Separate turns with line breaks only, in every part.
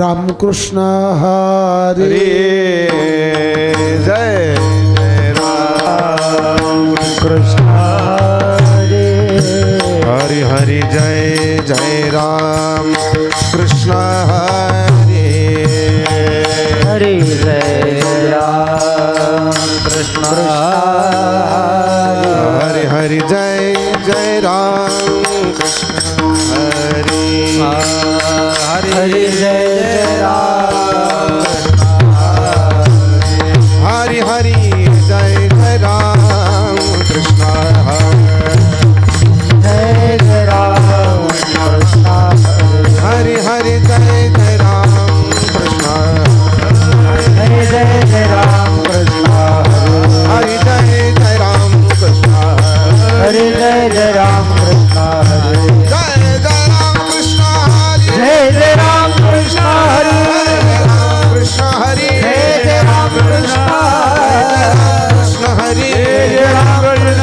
रामकृष्ण हरे
जय राम
कृष्ण हरे
हरि हरि जय जय राम कृष्ण हरे
हरे जय राम कृष्ण
हरि हरि जय जय राम कृष्ण हरे
हरे जय
हरि हरि जय जय राम कृष्ण
जय जय राम कृष्ण
हरि हरि जय जय राम कृष्ण
हरे जय जय राम कृष्ण
हरि जय जय राम कृष्ण
हरे जय जय राम कृष्ण
जय जय राम कृष्ण हरि
जय जय राम कृष्ण हरे
कृष्ण हरि
जय जय राम कृष्ण
कृष्ण हरि
जय राम कृष्ण
जय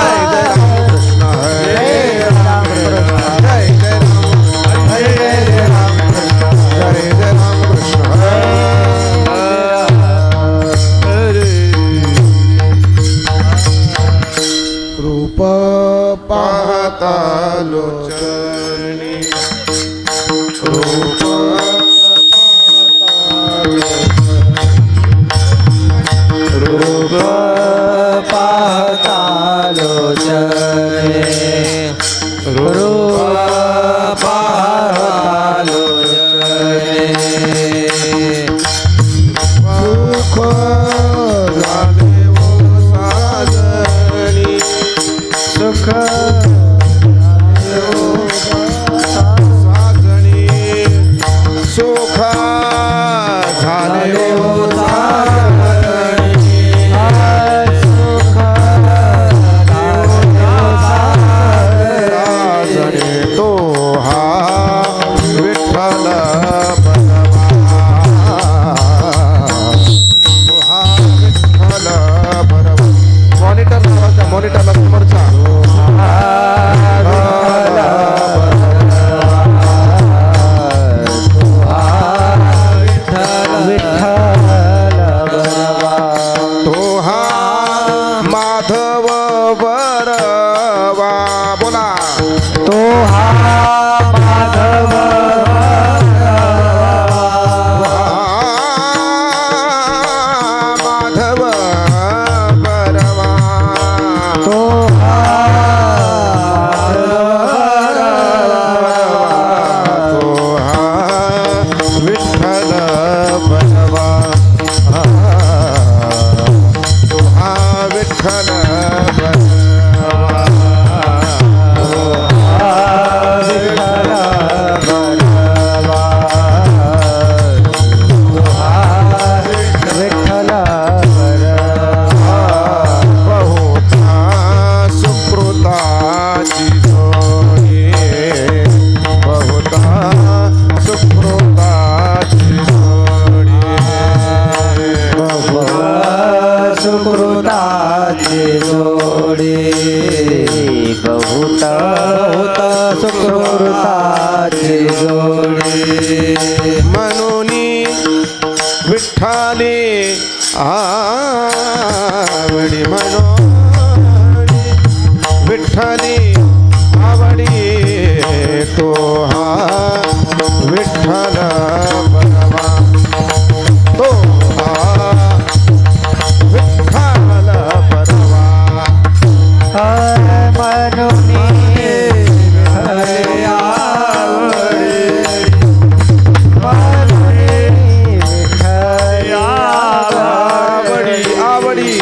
जय राम कृष्ण
जय राम कृष्ण
जय जय राम
हरे जय राम कृष्ण
जय जय राम कृष्ण
रूप
पाहता लोचनी रूप
रूप पाहता लोचने रूप पाहता लोचने
सुख झाले वो साजनी
सुख
साजनी सुख झाले वो साजनी तो हा विठ्ठल मॉनिटरला समोरचा तो हा माधव बरवा बोला
तो हा माधव
माधव बरवा
तो हा
तो हा विठ्ठल बरवा तो हा विठ्ठल बरवा
विठ्ठल
बहुता सुकृताची जोडी बहुता सुकृताची जोडी
सुकृताची जोडी बहुत सुकृताची जोडी
म्हणून विठ्ठले आवडी म्हणून विठ्ठले आवडी तो हा विठ्ठल बरवा तो हा विठ्ठल बरवा
म्हणून हरे आवडी
आवडी आवडी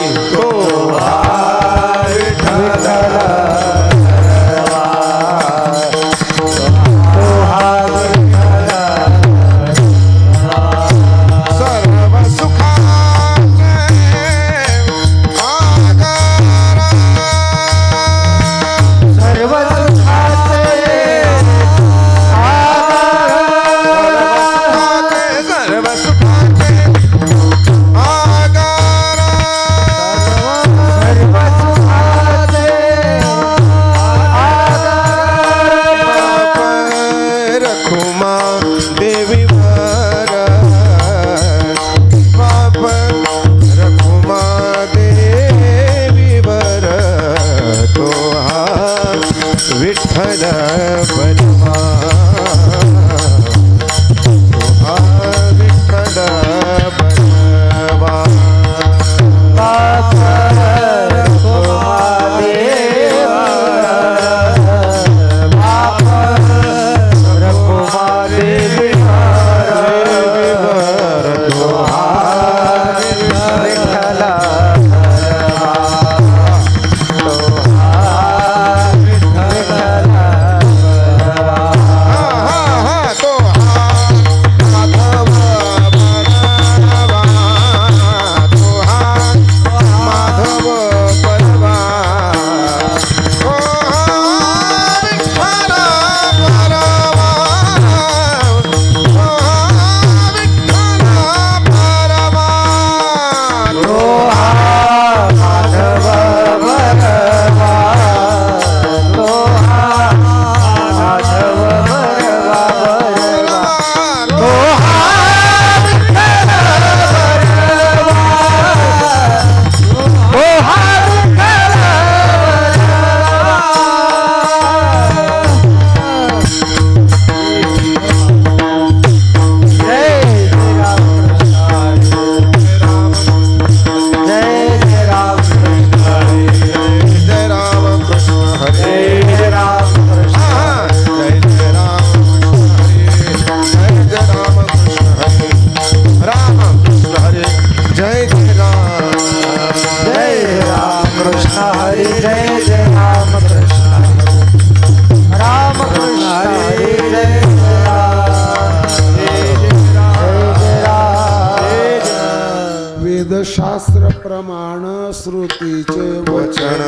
शास्त्र प्रमाण श्रुतीचे वचन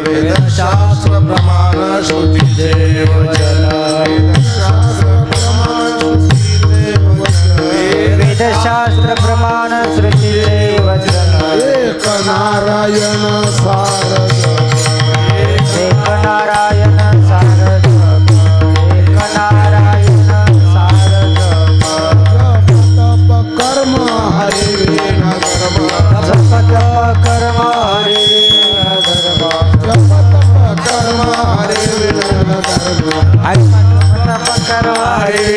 वेदशास्त्र प्रमाण श्रुतीचे वचन वेदशास्त्र प्रमाण श्रुतीचे वचन
एक नारायण सारद
एक नारायण सारद एक नारायण सारद
तप कर्म हरि
जप तप कर्म हरि धर्म
जप तप कर्म हरि
तप कर्म हरि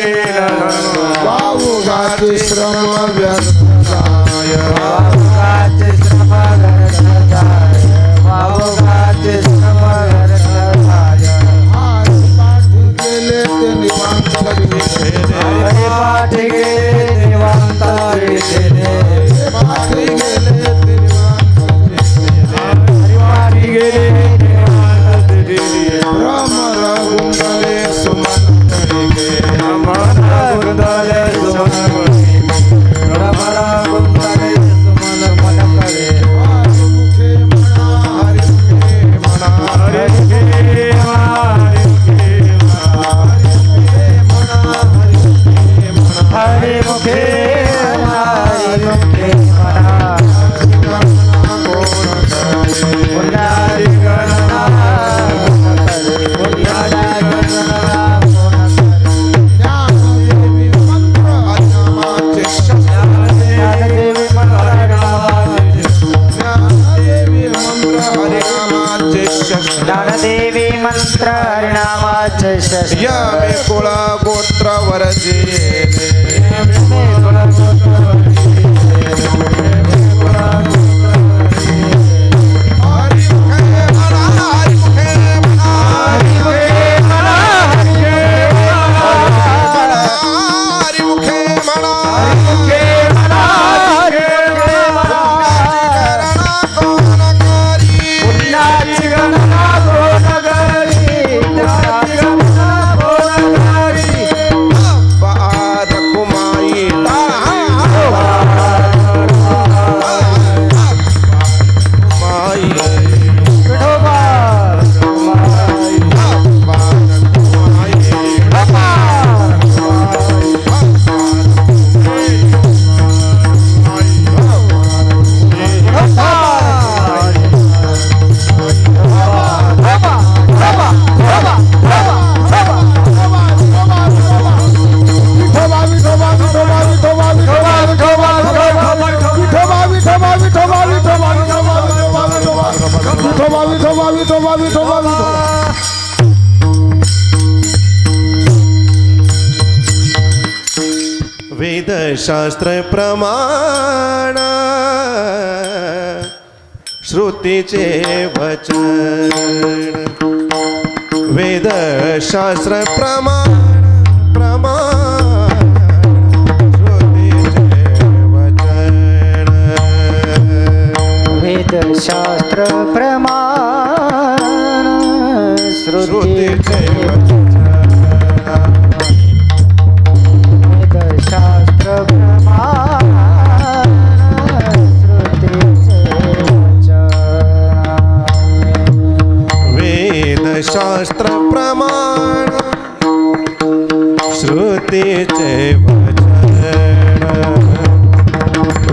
वावुगाचे श्रम व्यर्थ जाय
वावुगाचे श्रम व्यर्थ जाय वावुगाचे श्रम व्यर्थ जाय
हरि पाठ गेले ते निवांत करी
हरि पाठ गेले निवांत देणे
पाठ गेले ते निवांत
हरि पाठ गेले निवांत देणे
ब्रह्म रघुंगले सुमन करिगे
हमारा गुंदले सुमन हमारा गुंदले सुमन मन करे
हरि मुखे मना हरि मुखे मना
हरि के हरि के हरि मुखे हरि मुखे मना पुण्यारी गणना पुण्यारी गणना
ज्ञानदेवी मंत्र अनामाचे
ज्ञानदेवी मंत्र
ज्ञानदेवी मंत्र हरिनामाचे
ज्ञानदेवी मंत्र हरिनामाचे शस्त्र
यमे कुळा गोत्र वरजे हरि मुखे मना हरि मुखे मना
वेदशास्त्र प्रमाण श्रुतीचे वचन वेदशास्त्र प्रमाण श्रुतीचे वचन
वेदशास्त्र प्रमाण
श्रुतीचे
श्रुतीचे
वचन
वेदशास्त्र प्रमाण श्रुतीचे वचन
वेदशास्त्र प्रमाण श्रुतीचे वचन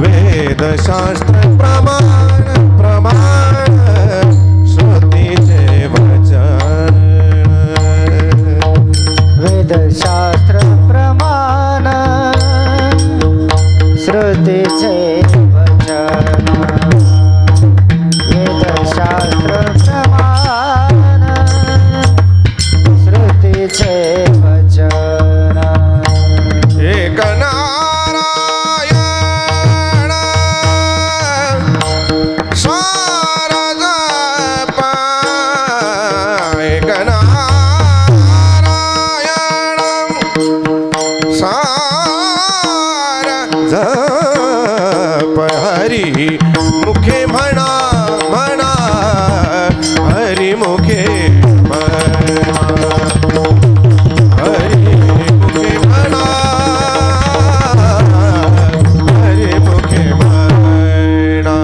वेदशास्त्र प्रमाण श्रुतीचे वचन
वेदशास्त्र प्रमाण श्रुतीचे वचन वेदशास्त्र प्रमाण श्रुतीचे वचन
एक नारायण सारद एक नारायण सारद हरी मुखे म्हणा म्हणा हरी मुखे म्हणा हरी मुखे म्हणा हरी मुखे म्हणा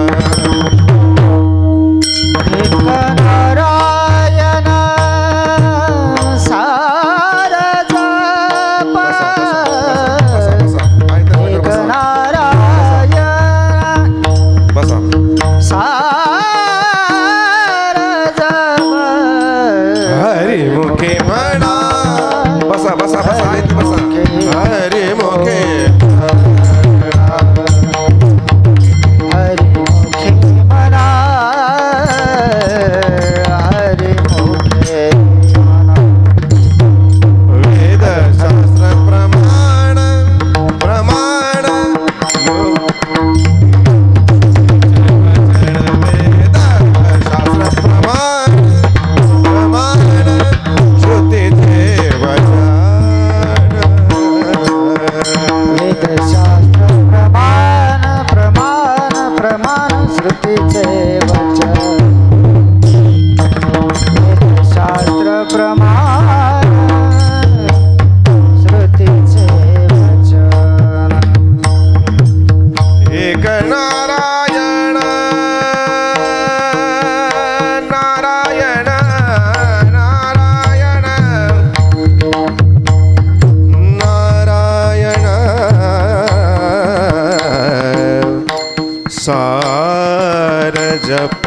जप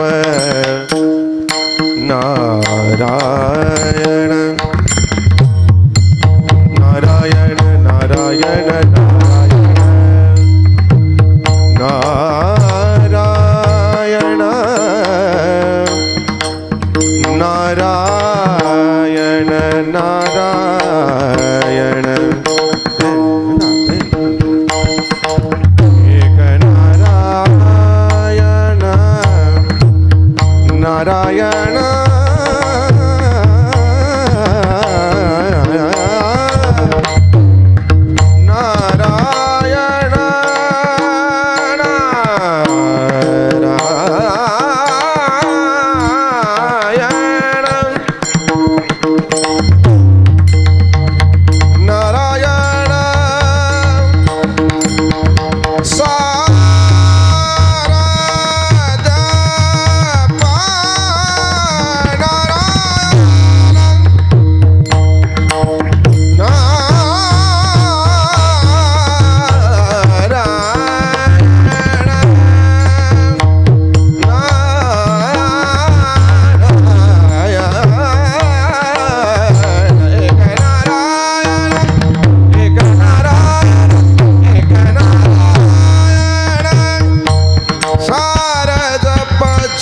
नारायण नारायण नारायण नारायण नारायण नारायण एक नारायण नारायण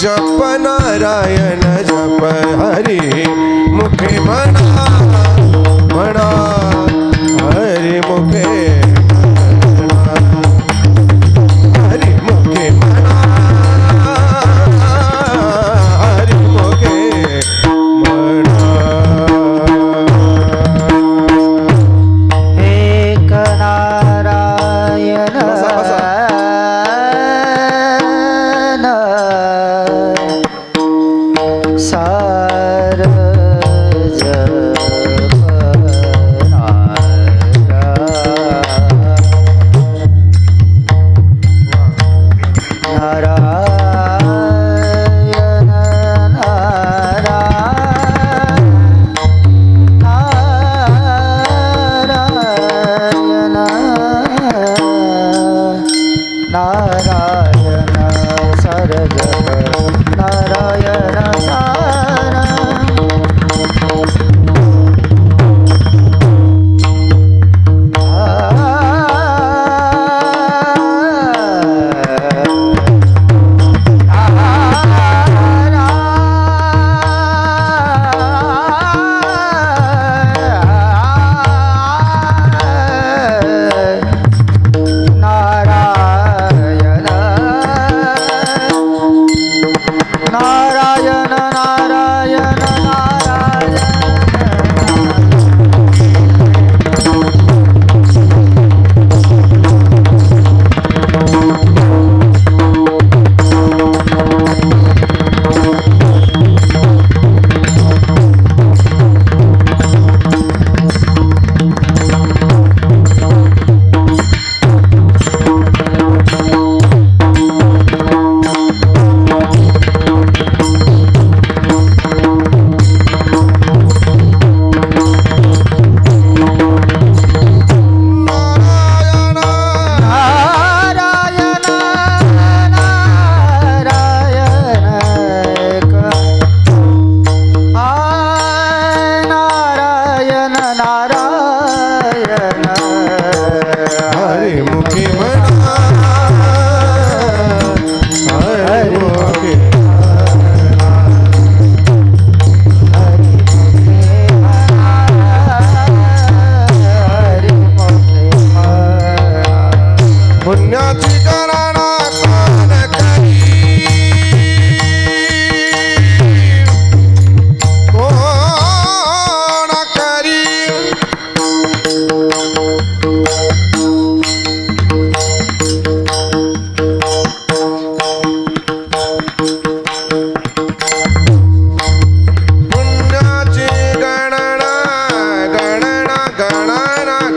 जप नारायण जप हरी मुखे म्हणा म्हणा हरी मुखे हरी मुखे म्हणा हरी मुखे म्हणा
एक नारायण सार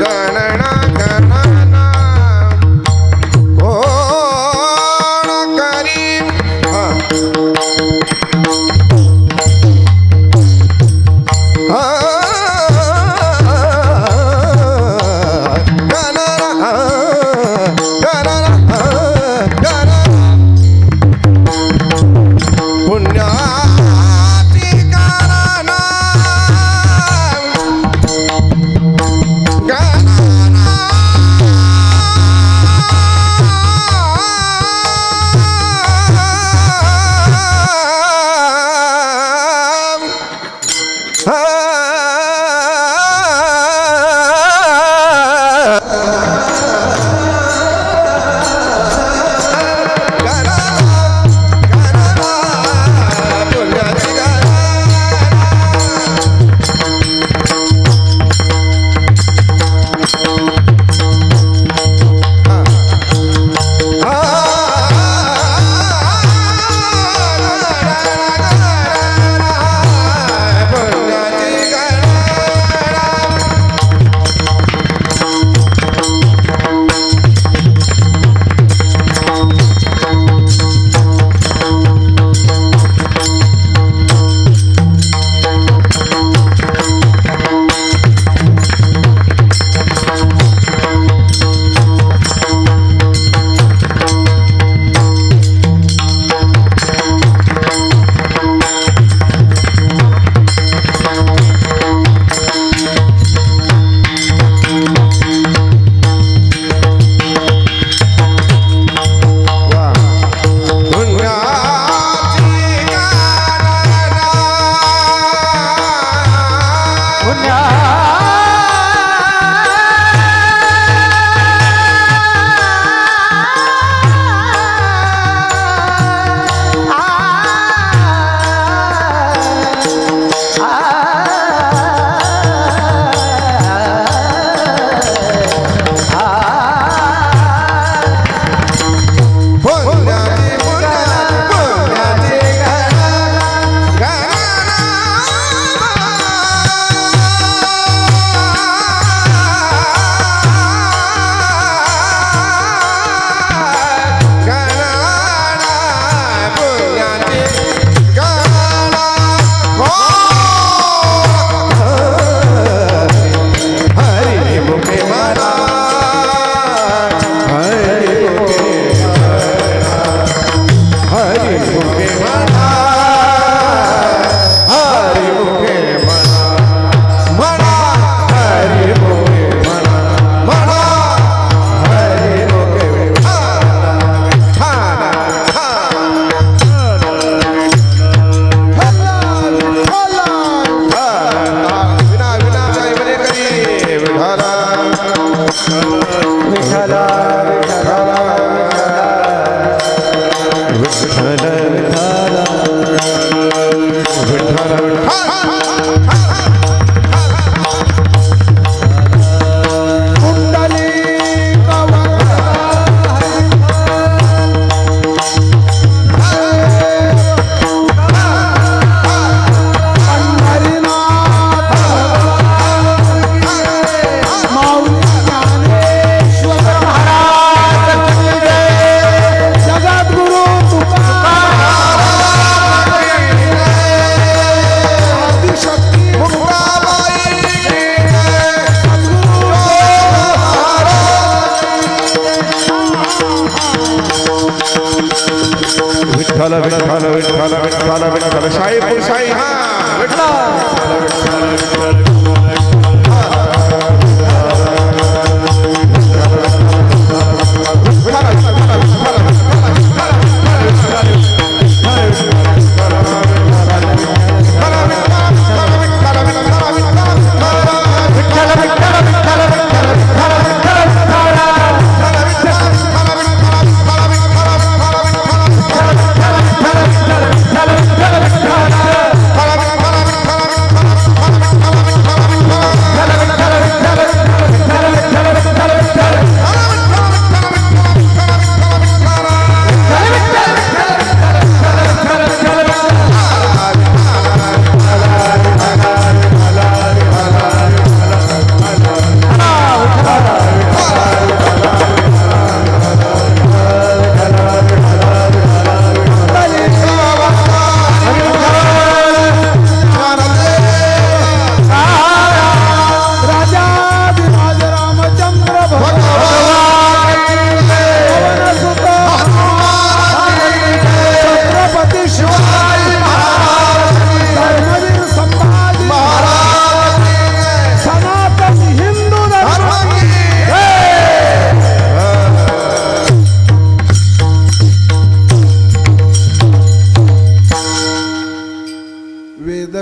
गणना विठ्ठल विठ्ठल विठ्ठल विठ्ठल विठ्ठल साई पुरसाई हा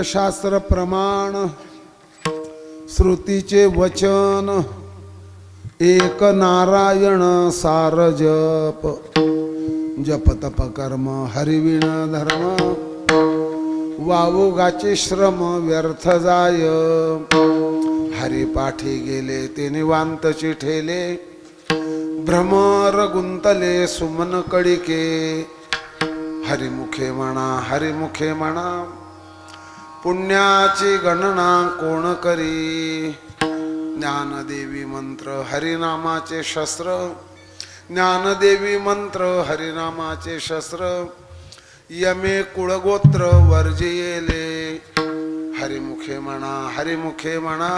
शास्त्र प्रमाण श्रुतीचे वचन एक नारायण सार जप जप तप कर्म हरिविण धर्म वावुगाचे श्रम व्यर्थ जाय हरिपाठी गेले ते निवांतची ठेले भ्रमर गुंतले सुमन कडिके हरिमुखे म्हणा पुण्याची गणना कोण करी ज्ञानदेवी मंत्र हरिनामाचे शस्त्र ज्ञानदेवी मंत्र हरिनामाचे शस्त्र यमे कुळगोत्र वर्जियेले हरिमुखे म्हणा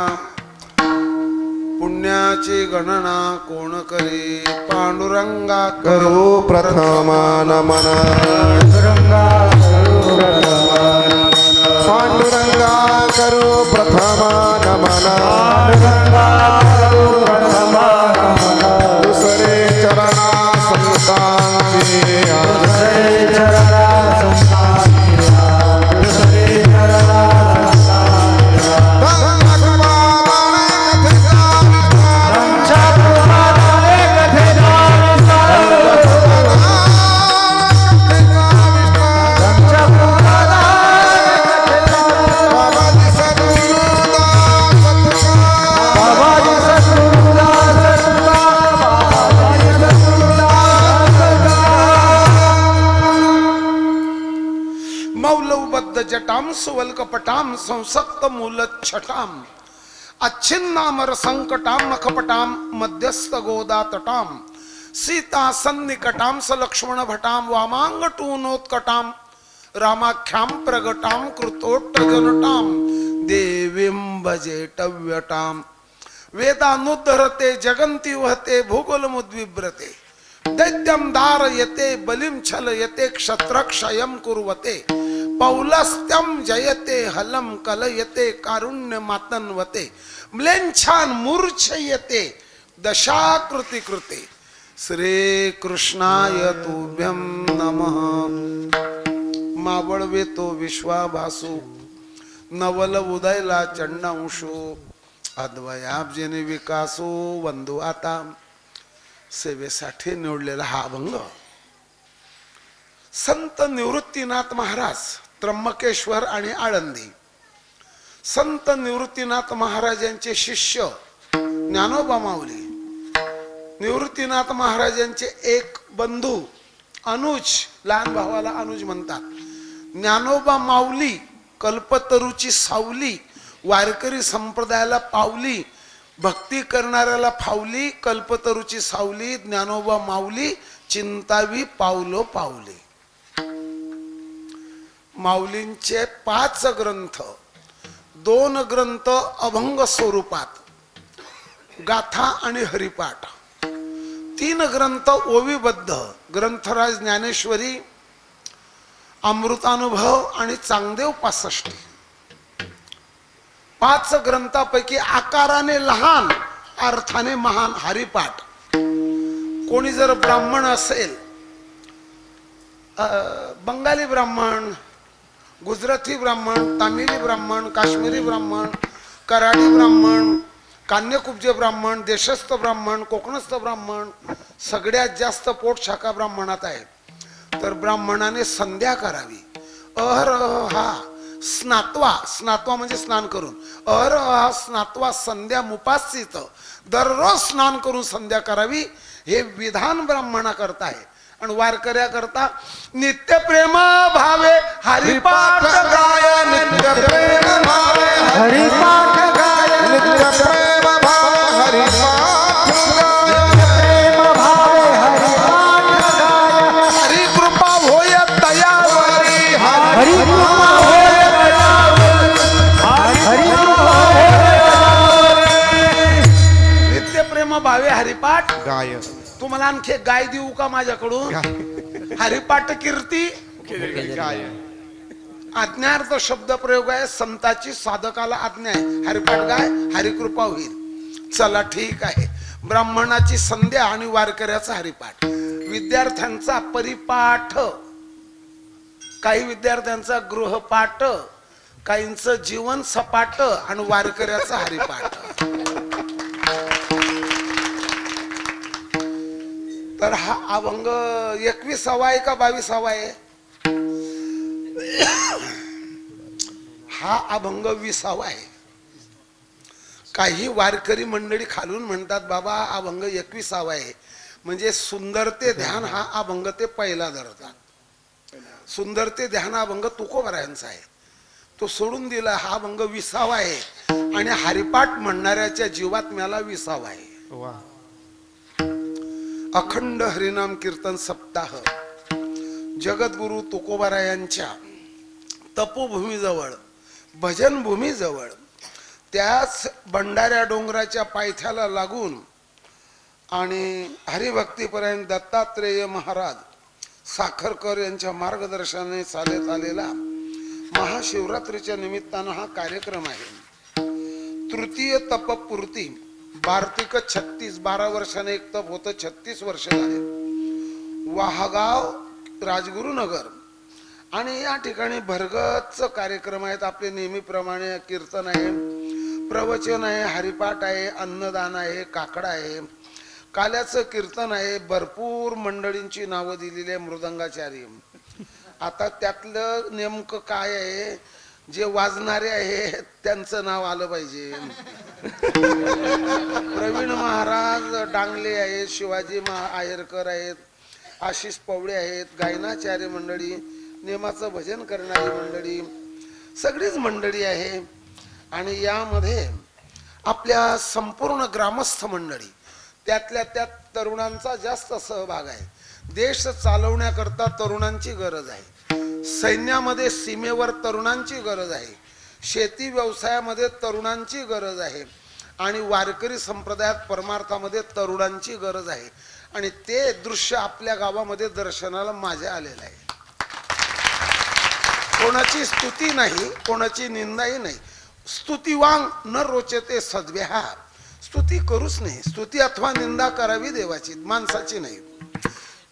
पुण्याची गणना कोण करी पांडुरंगा
करू प्रथमा नमन पांडुरंगा करू प्रथमा नमन दुसरे चरणा संतांचे
जटाम सुवल्कपटाम संसक्त मूलच्छटाम अच्छिन्नामर संकटाम मखपटाम मध्यस्थ गोदा तटाम सीता सन्निकटाम सलक्ष्मण भटाम वामांगटूनोत्कटाम रामाख्याम प्रगटाम कृतोट्टजनटाम देवीं भजेटव्यटाम वेदानुद्धरते जगन्ति वहते भूगोलमुद्विव्रते दैत्यं दारयते बलिं छलयते क्षत्रक्षयं कुर्वते पौलस्त्यं जयते हलं कलयते कारुण्य मातन्वते म्लेच्छान मूर्छयते दशाकृति कृते श्री कृष्णाय तुभ्यं नमः मावळवे तो विश्वाभासु नवल उदयला चंडांशु अद्वयाब्जनी विकासो वंदू आता सेवेसाठी निवडलेला हा अभंग संत निवृत्तीनाथ महाराज त्र्यंबकेश्वर आणि आळंदी संत निवृत्तीनाथ महाराजांचे शिष्य ज्ञानोबा माऊली निवृत्तीनाथ महाराजांचे एक बंधू अनुज लहान भावाला अनुज म्हणतात ज्ञानोबा माऊली कल्पतरूची सावली वारकरी संप्रदायाला पावली भक्ती करणाऱ्याला फावली कल्पतरूची सावली ज्ञानोबा माऊली चिंतावी पावलो पावली माऊलींचे 5 ग्रंथ 2 ग्रंथ अभंग स्वरूपात गाथा आणि हरिपाठ 3 ग्रंथ ओवीबद्ध ग्रंथराज ज्ञानेश्वरी अमृतानुभव आणि चांगदेव 65. 5 ग्रंथापैकी आकाराने लहान अर्थाने महान हरिपाठ. कोणी जर ब्राह्मण असेल, बंगाली ब्राह्मण, गुजराती ब्राह्मण, तामिली ब्राह्मण, काश्मीरी ब्राह्मण, कराडी ब्राह्मण, कान्यकुब्जे ब्राह्मण, देशस्थ ब्राह्मण, कोकणस्थ ब्राह्मण, सगळ्यात जास्त पोटशाखा ब्राह्मणात आहे. तर ब्राह्मणाने संध्या करावी. अहरहा स्नात्वा, स्नात्वा म्हणजे स्नान करून, अहरहा स्नात्वा संध्या मुपासित, दररोज स्नान करून संध्या करावी. हे विधान ब्राह्मणा करता आहे. आणि वारकऱ्या करता नित्य प्रेम भावे हरिपाठ गाय, नित्य प्रेम भावे
हरिपाठ गाय,
नित्य प्रेम भाव हरिपाठ
प्रेम भावे हरिपाठ गाय,
हरि कृपा होय दयावरी,
हरि कृपा होय दयावरी, हरि कृपा होय दयावरी.
नित्य प्रेम भावे हरिपाठ
गाय.
तुम्हाला आणखी एक गाय देऊ का माझ्याकडून? हरिपाठ कीर्ती
गाय.
आज्ञार्थ शब्द प्रयोग आहे. संताची साधकाला आज्ञा आहे. हरिपाठ गाय, हरिकृपा होईल. चला ठीक आहे. ब्राह्मणाची संध्या आणि वारकऱ्याचा हरिपाठ. विद्यार्थ्यांचा परिपाठ, काही विद्यार्थ्यांचा गृहपाठ, काहींचं जीवन सपाट आणि वारकऱ्याचा हरिपाठ. तर हा अभंग 21वा आहे का 22वा आहे? हा अभंग 20वा आहे. काही वारकरी मंडळी खालून म्हणतात बाबा अभंग 21वा आहे, म्हणजे सुंदर ते ध्यान हा अभंग ते पहिला धरतात. सुंदर ते ध्यान अभंग तुकोबारायांचा आहे, तो सोडून दिला. हा अभंग 20वा आहे आणि हरिपाठ म्हणणाऱ्याच्या जीवात्म्याला 20वा आहे.
वा.
अखंड हरिनाम कीर्तन सप्ताह जगद्गुरु तुकोबारायांच्या तपोभूमीजवळ, भजनभूमीजवळ, त्याच भंडाऱ्या डोंगराच्या पायथ्याला लागून आणि हरिभक्तीपर्यंत दत्तात्रेय महाराज साखरकर यांच्या मार्गदर्शनाने चालत आलेला महाशिवरात्रीच्या निमित्तानं हा कार्यक्रम आहे. तृतीय तपपूर्ती वार्तिक 36. 12 वर्षाने एक तप होतं, 36 वर्ष झाले. वाहगाव राजगुरुनगर. आणि या ठिकाणी भरगतच कार्यक्रम आहेत. आपले नेहमीप्रमाणे कीर्तन आहे, प्रवचन आहे, हरिपाठ आहे, अन्नदान आहे, काकडा आहे, काल्याचं कीर्तन आहे. भरपूर मंडळींची नावं दिलेली आहे. मृदंगाचारी. आता त्यातलं नेमकं काय आहे, जे वाजणारे आहेत त्यांचं नाव आलं पाहिजे. प्रवीण महाराज डांगले आहेत, शिवाजी आयरकर आहेत, आशिष पवळे आहेत, गायनाचार्य मंडळी, नेमाचं भजन करणारी मंडळी, सगळीच मंडळी आहे. आणि यामध्ये आपल्या संपूर्ण ग्रामस्थ मंडळी, त्यातल्या त्यात तरुणांचा जास्त सहभाग आहे. देश चालवण्याकरता तरुणांची गरज आहे. सैन्यामध्ये सीमेवर तरुणांची गरज आहे. शेती व्यवसायामध्ये तरुणांची गरज आहे. आणि वारकरी संप्रदायात परमार्थामध्ये तरुणांची गरज आहे. आणि ते दृश्य आपल्या गावामध्ये दर्शनाला माझ्या आलेलं आहे. कोणाची स्तुती नाही, कोणाची निंदाही नाही. स्तुतिवांग न रोचते सद्व्यहार. स्तुती करूच नाही. स्तुती अथवा निंदा करावी देवाची, माणसाची नाही.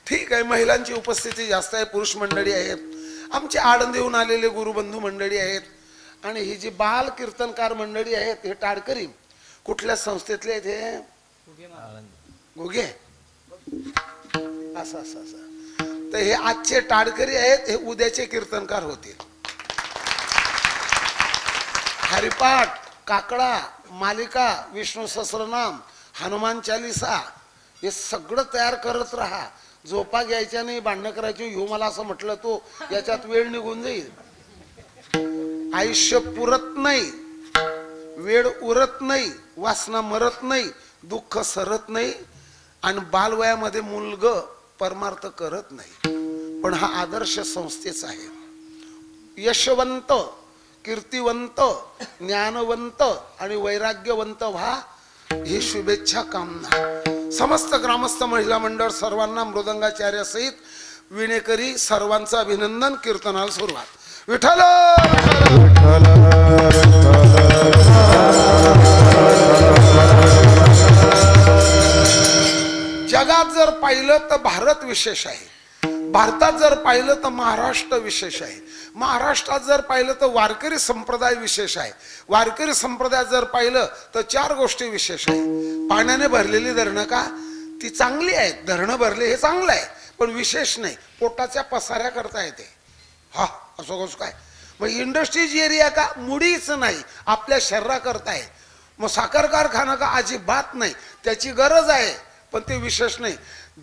ठीक आहे, महिलांची उपस्थिती जास्त आहे, पुरुष मंडळी आहेत, आमचे आळंदीहून आलेले गुरुबंधू मंडळी आहेत. आणि ही जी बाल कीर्तनकार मंडळी आहेत, हे टाडकरी कुठल्या संस्थेतले आहेत? हे घुगे. असं असं असं. तर हे आजचे टाडकरी आहेत, हे उद्याचे कीर्तनकार होतील. हरिपाठ, काकडा, मालिका, विष्णू सहस्रनाम, हनुमान चालिसा, हे सगळं तयार करत राहा. झोपा घ्यायच्या नाही, भांडणं करायची. ह्यो मला असं म्हटलं, तो याच्यात वेळ निघून जाईल. आयुष्य पुरत नाही, वेळ उरत नाही, वासना मरत नाही, दुःख सरत नाही. आणि बालवयामध्ये मुलग परमार्थ करत नाही. पण हा आदर्श संस्थेचा आहे. यशवंत, कीर्तिवंत, ज्ञानवंत आणि वैराग्यवंत व्हा, ही शुभेच्छा कामना. समस्त ग्रामस्थ महिला मंडळ सर्वांना मृदंगाचार्य सहित विणेकरी सर्वांचं अभिनंदन. कीर्तनाला सुरुवात. विठ्ठल जगात जर पाहिलं तर भारत विशेष आहे, भारतात जर पाहिलं तर महाराष्ट्र विशेष आहे, महाराष्ट्रात जर पाहिलं तर वारकरी संप्रदाय विशेष आहे, वारकरी संप्रदायात जर पाहिलं तर 4 गोष्टी विशेष आहे. पाण्याने भरलेली धरणं का ती चांगली आहेत, धरणं भरले हे चांगलं आहे, पण विशेष नाही, पोटाच्या पसाऱ्या करता येते. हा असं कसं काय? मग इंडस्ट्रीज एरिया का मुडीच नाही, आपल्या शरीरा करता आहे. मग साखर कारखाना का अजिबात नाही, त्याची गरज आहे पण ते विशेष नाही.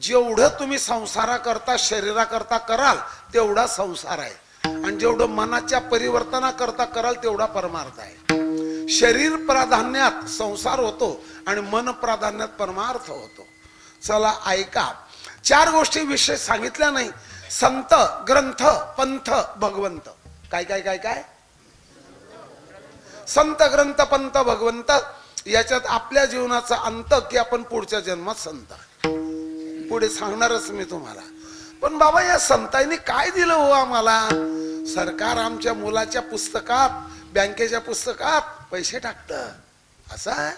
जेवढं तुम्ही संसाराकरता शरीराकरता कराल तेवढा संसार आहे, आणि जेवढं मनाच्या परिवर्तनाकरता कराल तेवढा परमार्थ आहे. शरीर प्राधान्यात संसार होतो आणि मन प्राधान्यात परमार्थ होतो. चला ऐका, 4 गोष्टी विशेष सांगितल्या नाही. संत, ग्रंथ, पंथ, भगवंत. काय काय काय काय? संत, ग्रंथ, पंथ, भगवंत. याच्यात आपल्या जीवनाचा अंत की आपण पुढच्या जन्मात संत, पुढे सांगणारच मी तुम्हाला. पण बाबा या संतांनी काय दिलं हो आम्हाला? सरकार आमच्या मुलाच्या पुस्तकात, बँकेच्या पुस्तकात पैसे टाकत. असा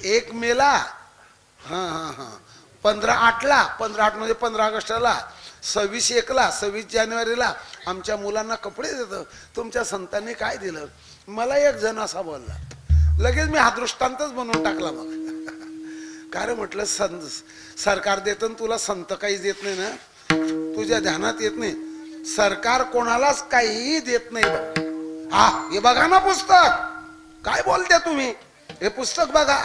1 मेला, 15/8ला, 15/8 म्हणजे 15 ऑगस्टला, 26/1ला, 26 जानेवारीला आमच्या मुलांना कपडे देतं. तुमच्या संतांनी काय दिलं? मला एक जण असा बोलला, लगेच मी हा दृष्टांतच बनवून टाकला. मग काय म्हटलं, सरकार देतं तुला संत काही देत नाही ना? तुझ्या ध्यानात येत नाही, सरकार कोणालाच काहीही देत नाही. हा हे बघा ना पुस्तक, काय बोलते तुम्ही, हे पुस्तक बघा.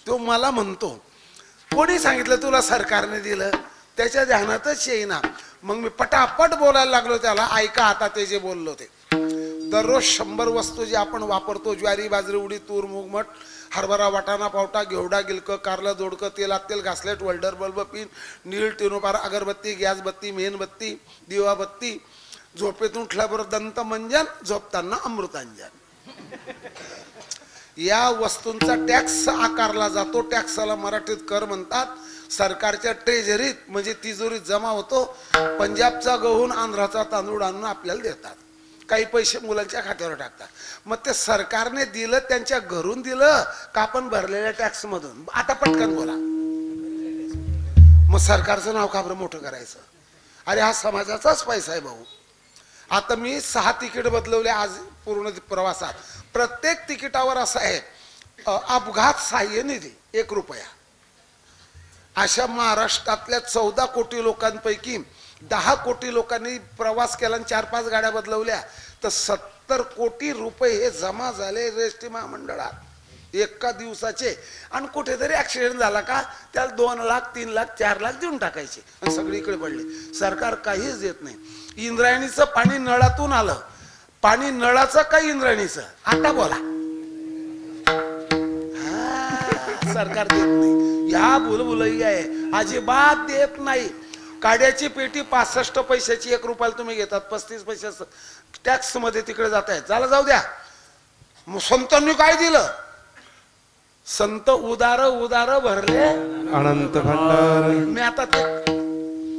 तो मला म्हणतो, कोणी सांगितलं तुला सरकारने दिलं? त्याच्या ध्यानातच येईना. मग मी पटापट बोलायला लागलो त्याला, ऐका आता ते जे बोललो ते. दररोज 100 वस्तू जे आपण वापरतो, ज्वारी, बाजरी, उडीद, तूर, मूग, मठ, हरभरा, वाटाणा, पावटा, घेवडा, गिलकं, कारलं, दोडकं, तेलात तेल, घासलेट, वेल्डर, बल्ब, पिन, नीळ, टिनोपार, अगरबत्ती, गॅसबत्ती, मेणबत्ती, दिवाबत्ती, झोपेतून उठल्याबरोबर दंतमंजन, झोपताना अमृतांजन. या वस्तूंचा टॅक्स आकारला जातो. टॅक्सला मराठीत कर म्हणतात. सरकारच्या ट्रेझरीत म्हणजे तिजोरीत जमा होतो. पंजाबचा गहून, आंध्राचा तांदूळ आणून आपल्याला देतात. काही पैसे मुलांच्या खात्यावर टाकतात. मग ते सरकारने दिलं, त्यांच्या घरून दिलं का आपण भरलेल्या टॅक्स मधून? आता पटकन बोला. मग सरकारचं नाव का बरं मोठं करायचं? अरे हा समाजाचाच पैसा आहे भाऊ. आता मी 6 तिकीट बदलवले आज पूर्ण प्रवासात. प्रत्येक तिकिटावर असं आहे अपघात सहाय्य निधी 1 रुपया. अशा महाराष्ट्रातल्या 14 कोटी लोकांपैकी 10 कोटी लोकांनी प्रवास केला आणि 4-5 गाड्या बदलवल्या तर 70 कोटी रुपये हे जमा झाले रेस्टी महामंडळात एका दिवसाचे. आणि कुठेतरी ऍक्सिडेंट झाला का त्याला 2 लाख 3 लाख 4 लाख देऊन टाकायचे आणि सगळीकडे पडले. सरकार काहीच देत नाही. इंद्रायणीचं पाणी नळातून आलं, पाणी नळाचं का इंद्रायणीचं? आता बोला. सरकार देत नाही. या बुलबुलई आहे, अजिबात देत नाही. काड्याची पेटी 65 पैशाची 1 रुपयाला तुम्ही घेतात, 35 पैसे टॅक्स मध्ये तिकडे जात आहेत. चला जाऊ द्या. मग संतांनी काय दिलं? संत उदार भरले
अनंत भंडार.
मी आता ते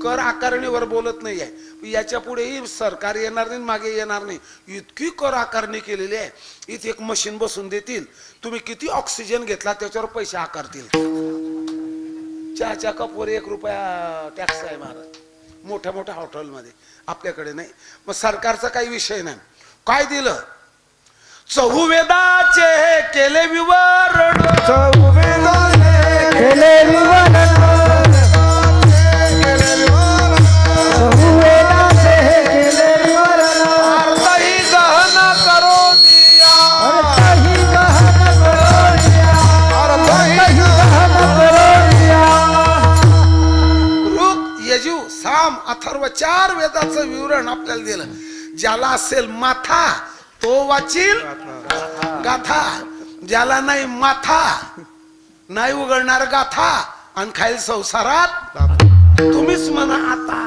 कर आकारणीवर बोलत नाही आहे. याच्या पुढेही सरकार येणार नाही, मागे येणार नाही. इतकी कर आकारणी केलेली आहे. इथे एक मशीन बसून देतील, तुम्ही किती ऑक्सिजन घेतला त्याच्यावर पैसे आकारतील. चहाच्या कपवर 1 रुपया टॅक्स आहे महाराज, मोठ्या मोठ्या हॉटेलमध्ये. आपल्याकडे नाही. मग सरकारचा काही विषय नाही. काय दिलं? चहुवेदाचे केले विवरण,
केले विवरण, चहुवेदाचे केले विवरण.
अर्थही गहन करो दिया,
अर्थही गहन करो दिया, अर्थही गहन करो दिया.
ऋग, यजु, साम, अथर्व 4 वेदाचं विवरण आपल्याला दिलं. ज्याला असेल माथा तो वाचील गाथा, ज्याला नाही माथा नाही उघडणार गाथा आणि खाईल संसारात तुम्हीच म्हणा आता.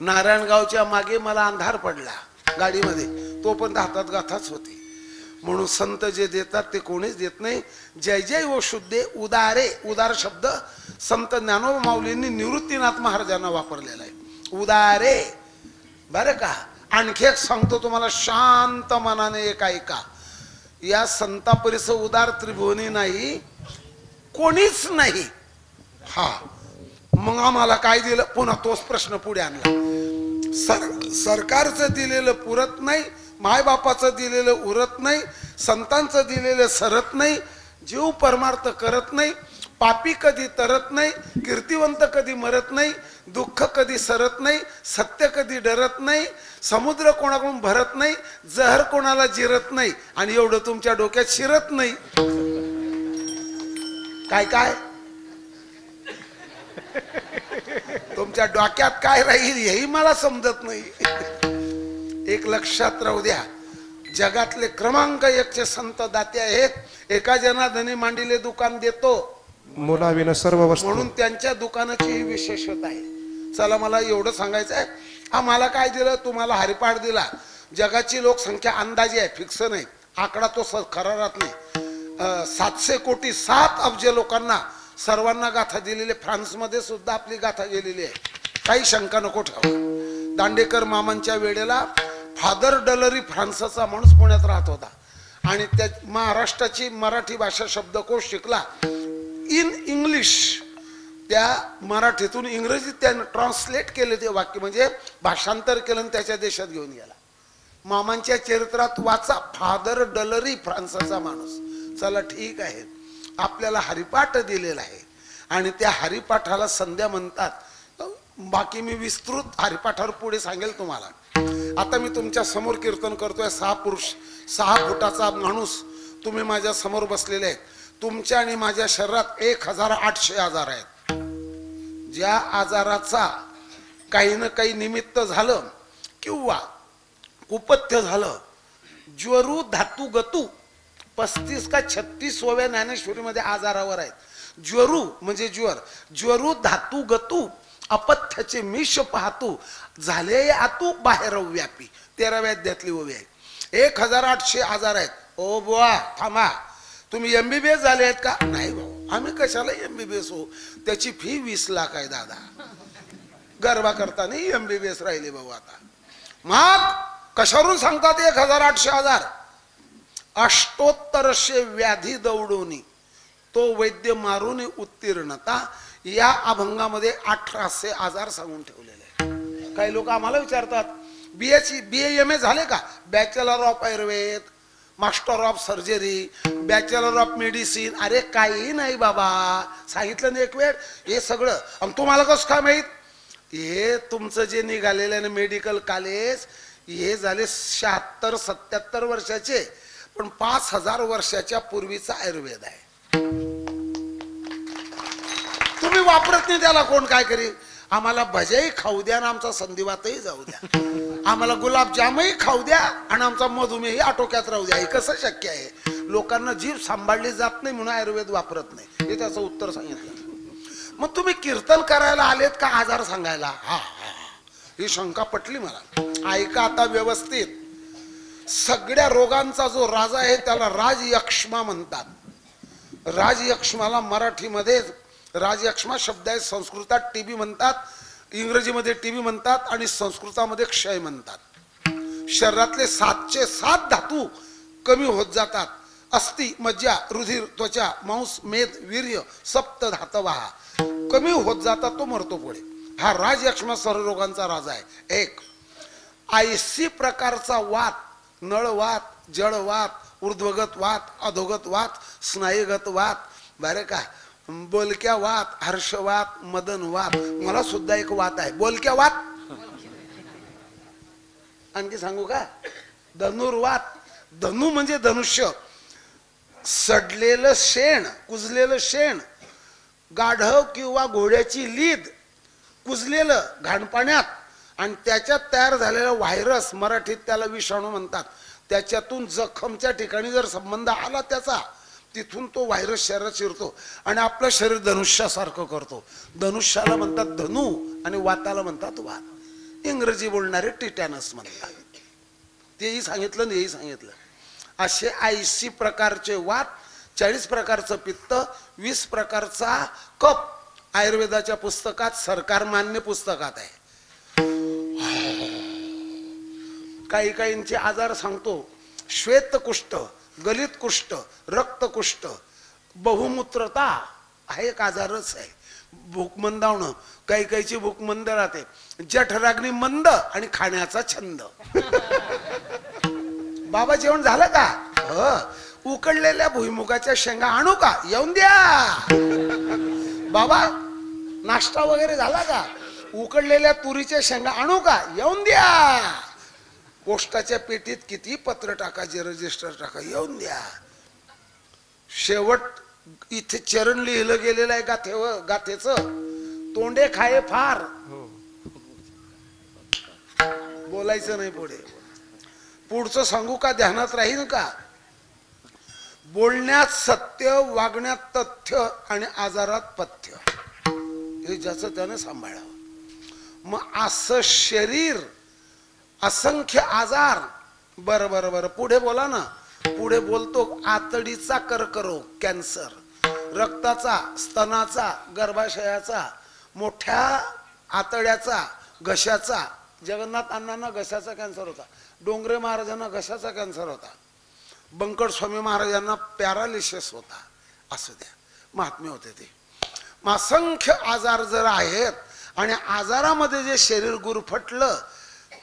नारायणगावच्या मागे मला अंधार पडला गाडीमध्ये, तो पण हातात गाथाच होती. म्हणून संत जे देतात ते कोणीच देत नाही. जय जय ओ शुद्धे उदारे, उदार शब्द संत ज्ञानोबा माऊलींनी निवृत्तीनाथ महाराजांना वापरलेला आहे. उदारे बरं का. आणखी एक सांगतो तुम्हाला, शांत मनाने एक ऐका. या संतापरीस उदार त्रिभुवनी नाही, कोणीच नाही. हा मग आम्हाला काय दिलं? पुन्हा तोच प्रश्न पुढे आणला. सरकारचं दिलेलं पुरत नाही, मायबापाचं दिलेलं उरत नाही, संतांचं दिलेलं सरत नाही, जीव परमार्थ करत नाही, पापी कधी तरत नाही, कीर्तिवंत कधी मरत नाही, दुःख कधी सरत नाही, सत्य कधी डरत नाही, समुद्र कोणाकडून भरत नाही, जहर कोणाला जिरत नाही, आणि एवढं तुमच्या डोक्यात शिरत नाही. काय काय तुमच्या डोक्यात काय राहील हेही मला समजत नाही. एक लक्षात राहू द्या, जगातले क्रमांक 1 चे संत दाते आहेत. एका जनाधनी मांडीले दुकान देतो,
मुलाविन सर्व वस्तू.
म्हणून त्यांच्या दुकानाची ही विशेषता आहे. चला मला एवढं सांगायचं आहे. आम्हाला काय दिलं? तुम्हाला हरिपाठ दिला. जगाची लोकसंख्या अंदाजे आहे, फिक्स नाही. आकडा तो खरा राहत नाही. 700 कोटी 7 अब्ज लोकांना सर्वांना गाथा दिलेली. फ्रान्समध्ये सुद्धा आपली गाथा गेलेली आहे, काही शंका नको ठेवा. दांडेकर मामांच्या वेळेला फादर डलरी फ्रान्सचा माणूस पुण्यात राहत होता आणि त्या महाराष्ट्राची मराठी भाषा शब्दकोश शिकला इन इंग्लिश. त्या मराठीतून इंग्रजीत त्यानं ट्रान्सलेट केले ते वाक्य, म्हणजे भाषांतर केलं आणि त्याच्या देशात घेऊन गेला. मामांच्या चरित्रात वाचा, फादर डलरी फ्रान्सचा माणूस. चला ठीक आहे, आपल्याला हरिपाठ दिलेला आहे आणि त्या हरिपाठाला संध्या म्हणतात. बाकी मी विस्तृत हरिपाठावर पुढे सांगेल तुम्हाला. आता मी तुमच्या समोर कीर्तन करतोय. 6 पुरुष 6 फुटाचा माणूस तुम्ही माझ्या समोर बसलेले आहेत. तुमच्या आणि माझ्या शरीरात 1800 आजार आहेत. ज्या आजाराचा काही ना काही निमित्त झालं किंवा कुपथ्य झालं, ज्वरू धातू गतू 35 का 36व्या ज्ञानेश्वरीमध्ये आजारावर आहेत. ज्वरू म्हणजे ज्वर, ज्वरू धातू गतू अपथ्याचे मिश पाहतू झाले आतू बाहेर व्यापी 13व्या अध्यायातली ओवी आहे. 1800 आजार आहेत. ओ बुवा थांबा, तुम्ही MBBS झाले आहेत का? नाही भाऊ, आम्ही कशाला MBBS हो, त्याची फी 20 लाख आहे दादा. गरबा करता नाही MBBS राहिले भाऊ. आता मग कशावरून सांगतात 1800 आजार? अष्टोत्तरशे व्याधी दौडोनी तो वैद्य मारून उत्तीर्णता, या अभंगामध्ये 1800 आजार सांगून ठेवलेले आहे. काही लोक आम्हाला विचारतात BA झाले का? Bachelor of Ayurveda, master of surgery, bachelor of medicine. अरे काही नाही बाबा, सांगितलं ना एक वेळ हे सगळं. आणि तुम्हाला कसं काय माहीत? हे तुमचं जे निघालेलं आहे मेडिकल कॉलेज, हे झाले 76-77 वर्षाचे, पण 5000 वर्षाच्या पूर्वीचा आयुर्वेद आहे. तुम्ही वापरत नाही त्याला, कोण काय करेल? आम्हाला भज्याही खाऊ द्या आणि आमचा संधिवातही जाऊ द्या, आम्हाला गुलाबजामही खाऊ द्या आणि आमचा मधुमेही आटोक्यात राहू द्या. हे कसं शक्य आहे? लोकांना जीभ सांभाळली जात नाही म्हणून आयुर्वेद वापरत नाही, हे त्याचं उत्तर सांगितलं. मग तुम्ही कीर्तन करायला आलेत का आजार सांगायला? हा हा, ही शंका पटली मला. ऐका आता व्यवस्थित. सगळ्या रोगांचा जो राजा आहे त्याला राजयक्ष्मा म्हणतात. राजयक्ष्माला मराठीमध्ये राजयक्ष्मा शब्द आहे, संस्कृतात TB म्हणतात, इंग्रजीमध्ये TB म्हणतात आणि संस्कृतामध्ये क्षय म्हणतात. शरीरातले 7चे 7 धातू कमी होत जातात. अस्थि, मज्जा, रुधिर, त्वचा, मांस, मेद, वीर्य, सप्त धातवाहा कमी होत जातात, तो मरतो पुढे. हा राजयक्ष्मा सर्व रोगांचा राजा आहे. 1 80 प्रकारचा वात, नळवात, जळवात, ऊर्ध्वगत वात, अधोगत वात, स्नायुगत वात, बरे का, बोलक्या वात, हर्षवात, मदन वात. मला सुद्धा एक वात आहे, बोलक्या वात. आणखी सांगू का? धनुर्वात. धनु म्हणजे धनुष्य. सडलेलं शेण, कुजलेलं शेण, गाढव किंवा घोड्याची लीद कुजलेलं घाणपाण्यात, आणि त्याच्यात तयार झालेला व्हायरस, मराठीत त्याला विषाणू म्हणतात, त्याच्यातून जखमच्या ठिकाणी जर संबंध आला त्याचा, तिथून तो व्हायरस शरीरात शिरतो आणि आपलं शरीर धनुष्यासारखं करतो. धनुष्याला म्हणतात धनु आणि वाताला म्हणतात वात. इंग्रजी बोलणारे टिटॅनस म्हणतात. तेही सांगितलं, हेही सांगितलं. असे 80 प्रकारचे वात, 40 प्रकारचं पित्त, 20 प्रकारचा कफ आयुर्वेदाच्या पुस्तकात, सरकार मान्य पुस्तकात आहे. काही काहींचे आजार सांगतो, श्वेतकुष्ठ, गलित कुष्ठ, रक्तकुष्ठ, बहुमूत्रता हा एक आजारच आहे. भूक मंदावणं, काही काहीची भूक मंद राहते, जठराग्नी मंद आणि खाण्याचा छंद. बाबा जेवण झालं का? उकडलेल्या भुईमुगाच्या शेंगा आणू का? येऊन द्या. बाबा नाश्ता वगैरे झाला का? उकडलेल्या तुरीच्या शेंगा आणू का? येऊन द्या. पोस्टाच्या पेटीत किती पत्र टाकायचे, रजिस्टर टाका, येऊन द्या. शेवट इथे चरण लिहिलं गेलेलं आहे गाथेचं, तोंडे खाये फार, बोलायचं नाही पुढे. पुढचं सांगू का? ध्यानात राहील का? बोलण्यात सत्य, वागण्यात तथ्य आणि आजारात पथ्य, हे ज्याचं त्यानं सांभाळावं. मग असं शरीर, असंख्य आजार. बरं बरं बरं, पुढे बोला ना. पुढे बोलतो आतडीचा कर्करोग, कॅन्सर, रक्ताचा, स्तनाचा, गर्भाशयाचा, मोठ्या आतड्याचा, घशाचा. जगन्नाथ अण्णांना घशाचा कॅन्सर होता, डोंगरे महाराजांना घशाचा कॅन्सर होता, बंकट स्वामी महाराजांना पॅरालिसिस होता. असू द्या, महात्मे होते ते. असंख्य आजार जर आहेत आणि आजारामध्ये जे शरीर गुरफटलं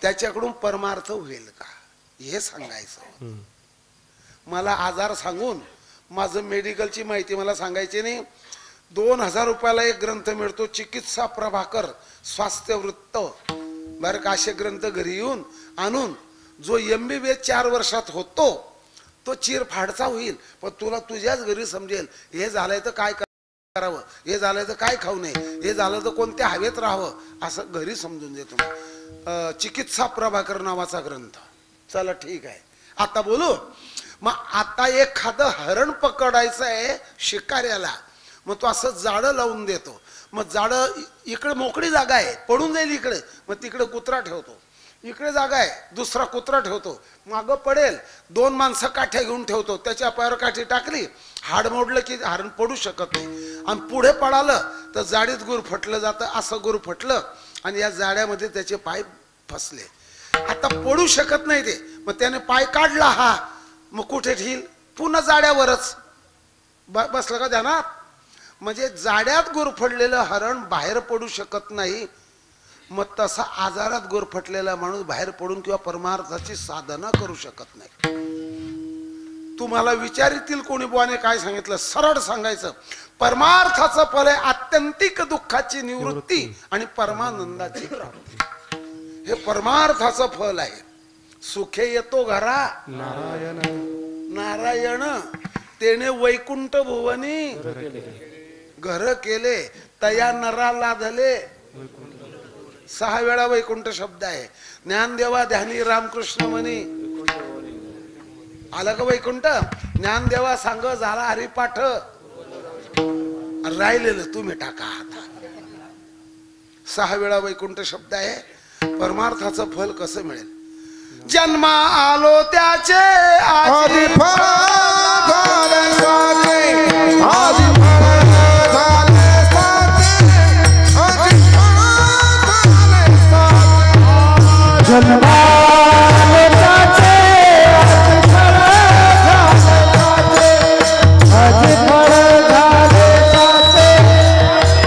त्याच्याकडून परमार्थ होईल का, हे सांगायचं. मला आजार सांगून माझं मेडिकलची माहिती मला सांगायची नाही. 2000 रुपयाला एक ग्रंथ मिळतो, चिकित्सा प्रभाकर स्वास्थ्य वृत्त. बरं का, असे ग्रंथ घरी येऊन आणून जो MBBS 4 वर्षात होतो तो चिरफाडचा होईल. पण तुला तुझ्याच घरी समजेल, हे झालंय तर काय करावं, हे झालंय तर काय खाऊ नये, हे झालं तर कोणत्या हवेत राहावं, असं घरी समजून देतो. चिकित्सा प्रभाकर नावाचा ग्रंथ. चला ठीक आहे, आता बोलू. मग आता एखादं हरण पकडायचं आहे शिकाऱ्याला, मग तो असं जाळं लावून देतो. मग जाळं इकडे मोकळी जागा आहे, पडून जाईल इकडे, मग तिकडे कुत्रा ठेवतो. इकडे जागा आहे, दुसरा कुत्रा ठेवतो, मागं पडेल, 2 माणसं काठ्या घेऊन ठेवतो, त्याच्या पायावर काठी टाकली, हाड मोडलं की हरण पडू शकत नाही. आणि पुढे पडालं तर जाडीत गुर फटलं जातं. असं गुर फटलं आणि या जाड्यामध्ये त्याचे पाय फसले. आता पडू शकत नाही ते, मग त्याने पाय काढला हा, मग कुठे ठेईल? पुन्हा जाड्यावरच बसलं का ध्यानात. म्हणजे जाड्यात गुरफटलेलं हरण बाहेर पडू शकत नाही. मग तसा आजारात गुरफटलेला माणूस बाहेर पडून किंवा परमार्थाची साधना करू शकत नाही. तुम्हाला विचारितील कोणी बुवाने काय सांगितलं, सरळ सांगायचं. परमार्थाचं फल आहे आत्यंतिक दुःखाची निवृत्ती आणि परमानंदाची प्राप्ती. हे परमार्थाचं फल आहे. सुखे येतो घरा
नारायण
नारायण, तेने वैकुंठ भुवनी घर केले, तया नरा लाधले. 6 वेळा वैकुंठ शब्द आहे. ज्ञानदेवा ध्यानी रामकृष्ण म्हणी. आलं का वैकुंठ? ज्ञानदेवा सांग झाला हरिपाठ. राहिलेलं तुम्ही टाका आता. 6 वेळा वैकुंठ शब्द आहे. परमार्थाचं फल कसं मिळेल? जन्मा आलो त्याचे
आदि फळ झाले साचे, आदि फळ झाले साचे, आदि फळ झाले साचे.
जन्माले त्याचे आदि फळ झाले साचे,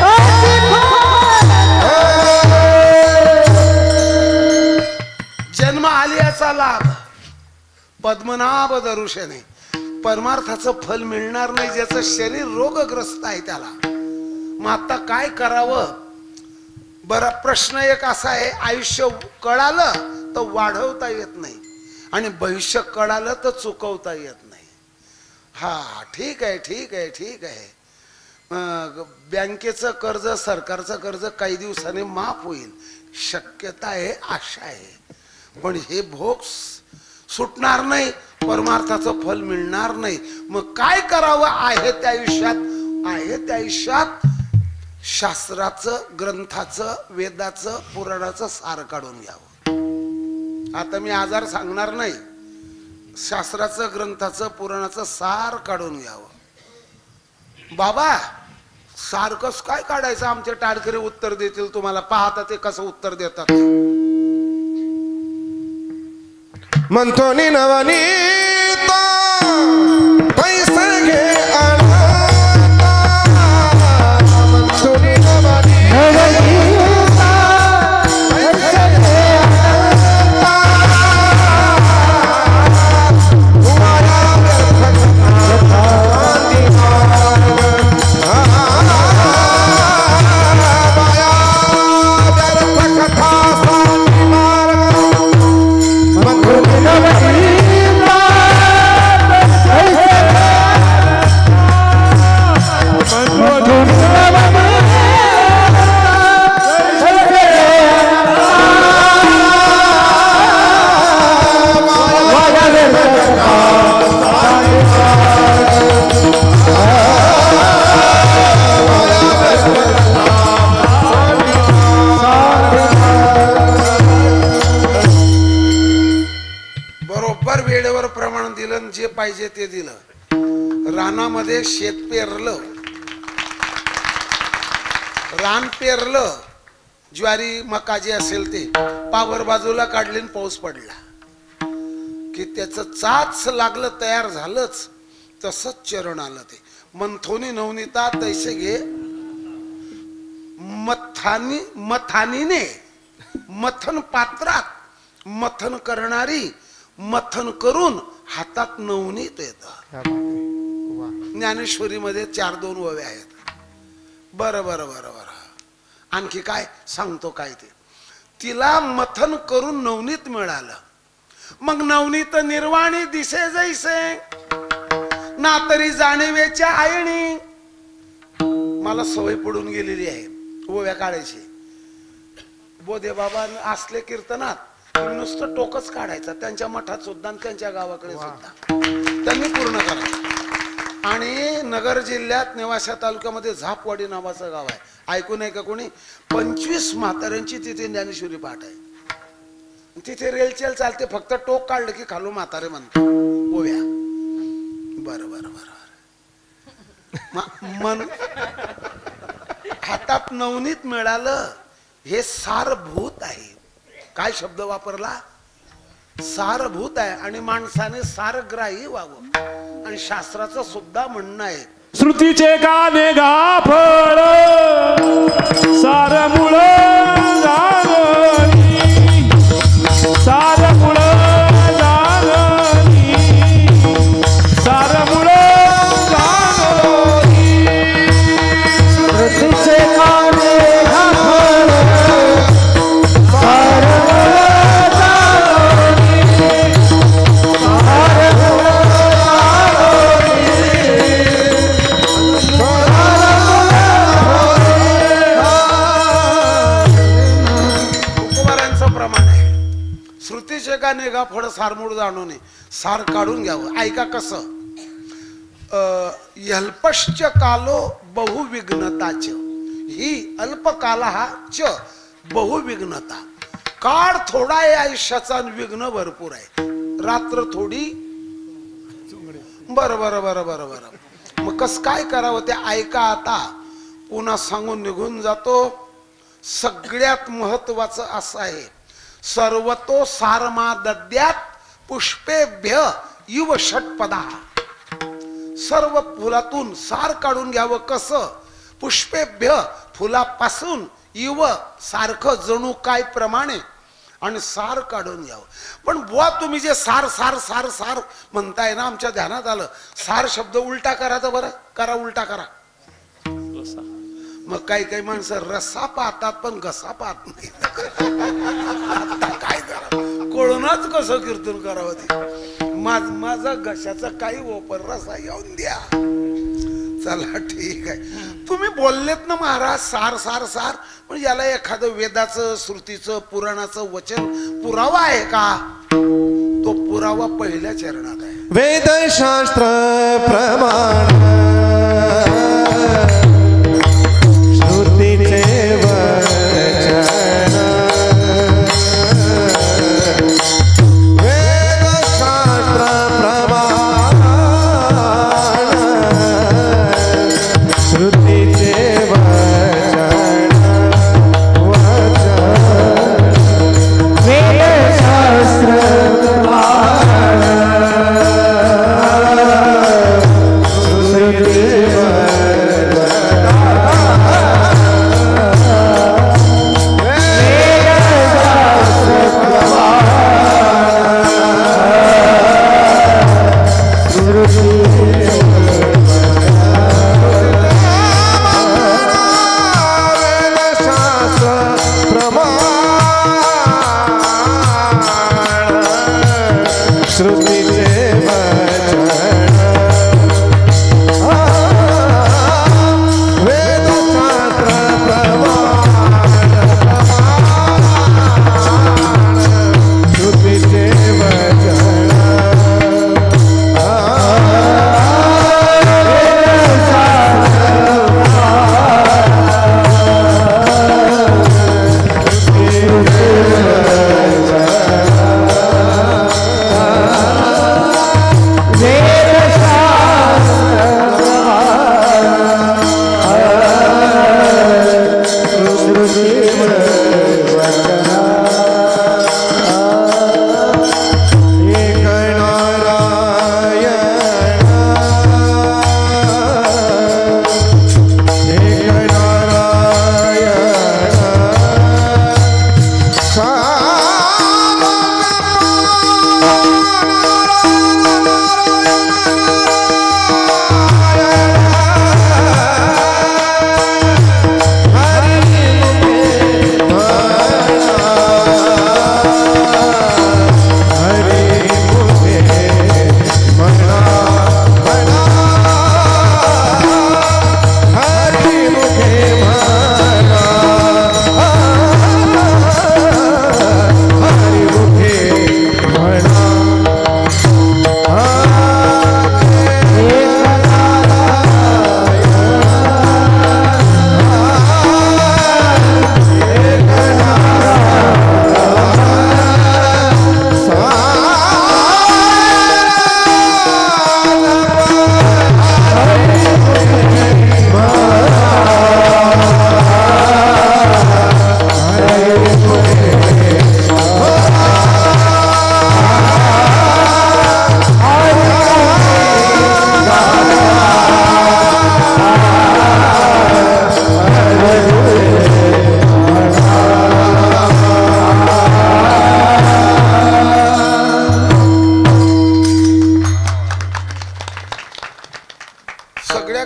आदि
जन्म आल्याचा लाभ पद्मनाभ दरुशने. परमार्थाचं फल मिळणार नाही ज्याचं शरीर रोगग्रस्त आहे त्याला. मग आता काय करावं? बरा प्रश्न एक असा आहे, आयुष्य कळालं तर वाढवता येत नाही आणि भविष्य कळालं तर चुकवता येत नाही. हा ठीक आहे ठीक आहे ठीक आहे. बँकेचं कर्ज, सरकारचं कर्ज काही दिवसांनी माफ होईल, शक्यता आहे, आशा आहे. पण हे भोग सुटणार नाही, परमार्थाचं फल मिळणार नाही. मग काय करावं? आहे त्या आयुष्यात शास्त्राचं, ग्रंथाचं, वेदाचं, पुराणाचं सार काढून घ्यावं. आता मी आजार सांगणार नाही, शास्त्राचं ग्रंथाचं पुराणाचं सार काढून घ्यावं. बाबा सार कस काय काढायचं, आमचे टाळकरी उत्तर देतील तुम्हाला, पाहता ते कसं उत्तर देतात.
म्हणतो नि नवनीत पैसे घे म्हणतो नि
जे पाहिजे ते दिलं. रानामध्ये शेत पेरलं, रान पेरलं, ज्वारी मका जे असेल ते पावर बाजूला काढली, पाऊस पडला की त्याचं चाच लागलं, तयार झालंच. तसंच चरण आलं ते. मंथोनी नवनीता तैसे घे मथानीने, मथन पात्रात मथन करणारी, मथन करून हातात नवनीत येतं. ज्ञानेश्वरी मध्ये 4-2 ओव्या आहेत. बरं बरं बरं बरं. आणखी काय सांगतो काय ते. तिला मथन करून नवनीत मिळालं. मग नवनीत निर्वाणी दिसे जैसे, ना तरी जाणीवेच्या आईणी. मला सवय पडून गेलेली आहे ओव्या काढायची. बोधे बाबा असले कीर्तनात नुसतं टोकच काढायचा, त्यांच्या मठात सुद्धा आणि त्यांच्या गावाकडे सुद्धा त्यांनी पूर्ण करायचं. आणि नगर जिल्ह्यात नेवासा तालुक्यामध्ये झापवाडी नावाचं गाव आहे, ऐकून आहे का कोणी? 25 म्हाताऱ्यांची तिथे ज्ञानेश्वरी पाठ आहे. तिथे रेलचेल चालते, फक्त टोक काढलं की खालू म्हातारे म्हणतो ओव्या. बरं बरं बरं. मन हातात नवनीत मिळालं हे सारभूत आहे. काय शब्द वापरला? सारभूत आहे. आणि माणसाने सारग्राही व्हावं. आणि शास्त्राचं सुद्धा म्हणणं आहे,
श्रुतीचे काने गाफळ सार मुळ जागणी, सार मुळ जागणी, सार मुळ जागणी. श्रुतीचे काने गाफळ सार
नेगा फळ सारमूळ जाणून सार काढून घ्यावं. ऐका कसं. अल्पश्च कालो बहुविघ्नताच, ही अल्पकाला हा च बहुविघ्नता. काळ थोडा आहे आयुष्याचा, विघ्न भरपूर आहे. रात्र थोडी. बरं बरं बरं बरं बरं. मग कस काय करावं ते ऐका आता. पुन्हा सांगून निघून जातो. सगळ्यात महत्वाचं असं आहे, सर्वतो सारमा दद्यात पुष्पेभ्य इव षटपदा. सर्व फुलातून सार काढून घ्यावं. कसं? पुष्पेभ्य फुलापासून, इव सारखं जणू काय प्रमाणे, आणि सार काढून घ्यावं. पण बुवा तुम्ही जे सार सार सार सार म्हणताय ना, आमच्या ध्यानात आलं सार शब्द उलटा करा. तर बरं करा, उलटा करा. मग काही काही माणसं रसा पाहतात पण घसा पाहत नाही. आता काय करा, कोळनाच कसं कीर्तन करावं ते. माझा घशाचा काही ओपर रसा येऊन द्या. चला ठीक आहे. तुम्ही बोललेत ना महाराज सार सार सार, पण याला एखादं वेदाचं, श्रुतीचं, पुराणाचं वचन पुरावा आहे का? तो पुरावा पहिल्या चरणात आहे.
वेदशास्त्र प्रमाण श्रुतीचे वचन, वेदशास्त्र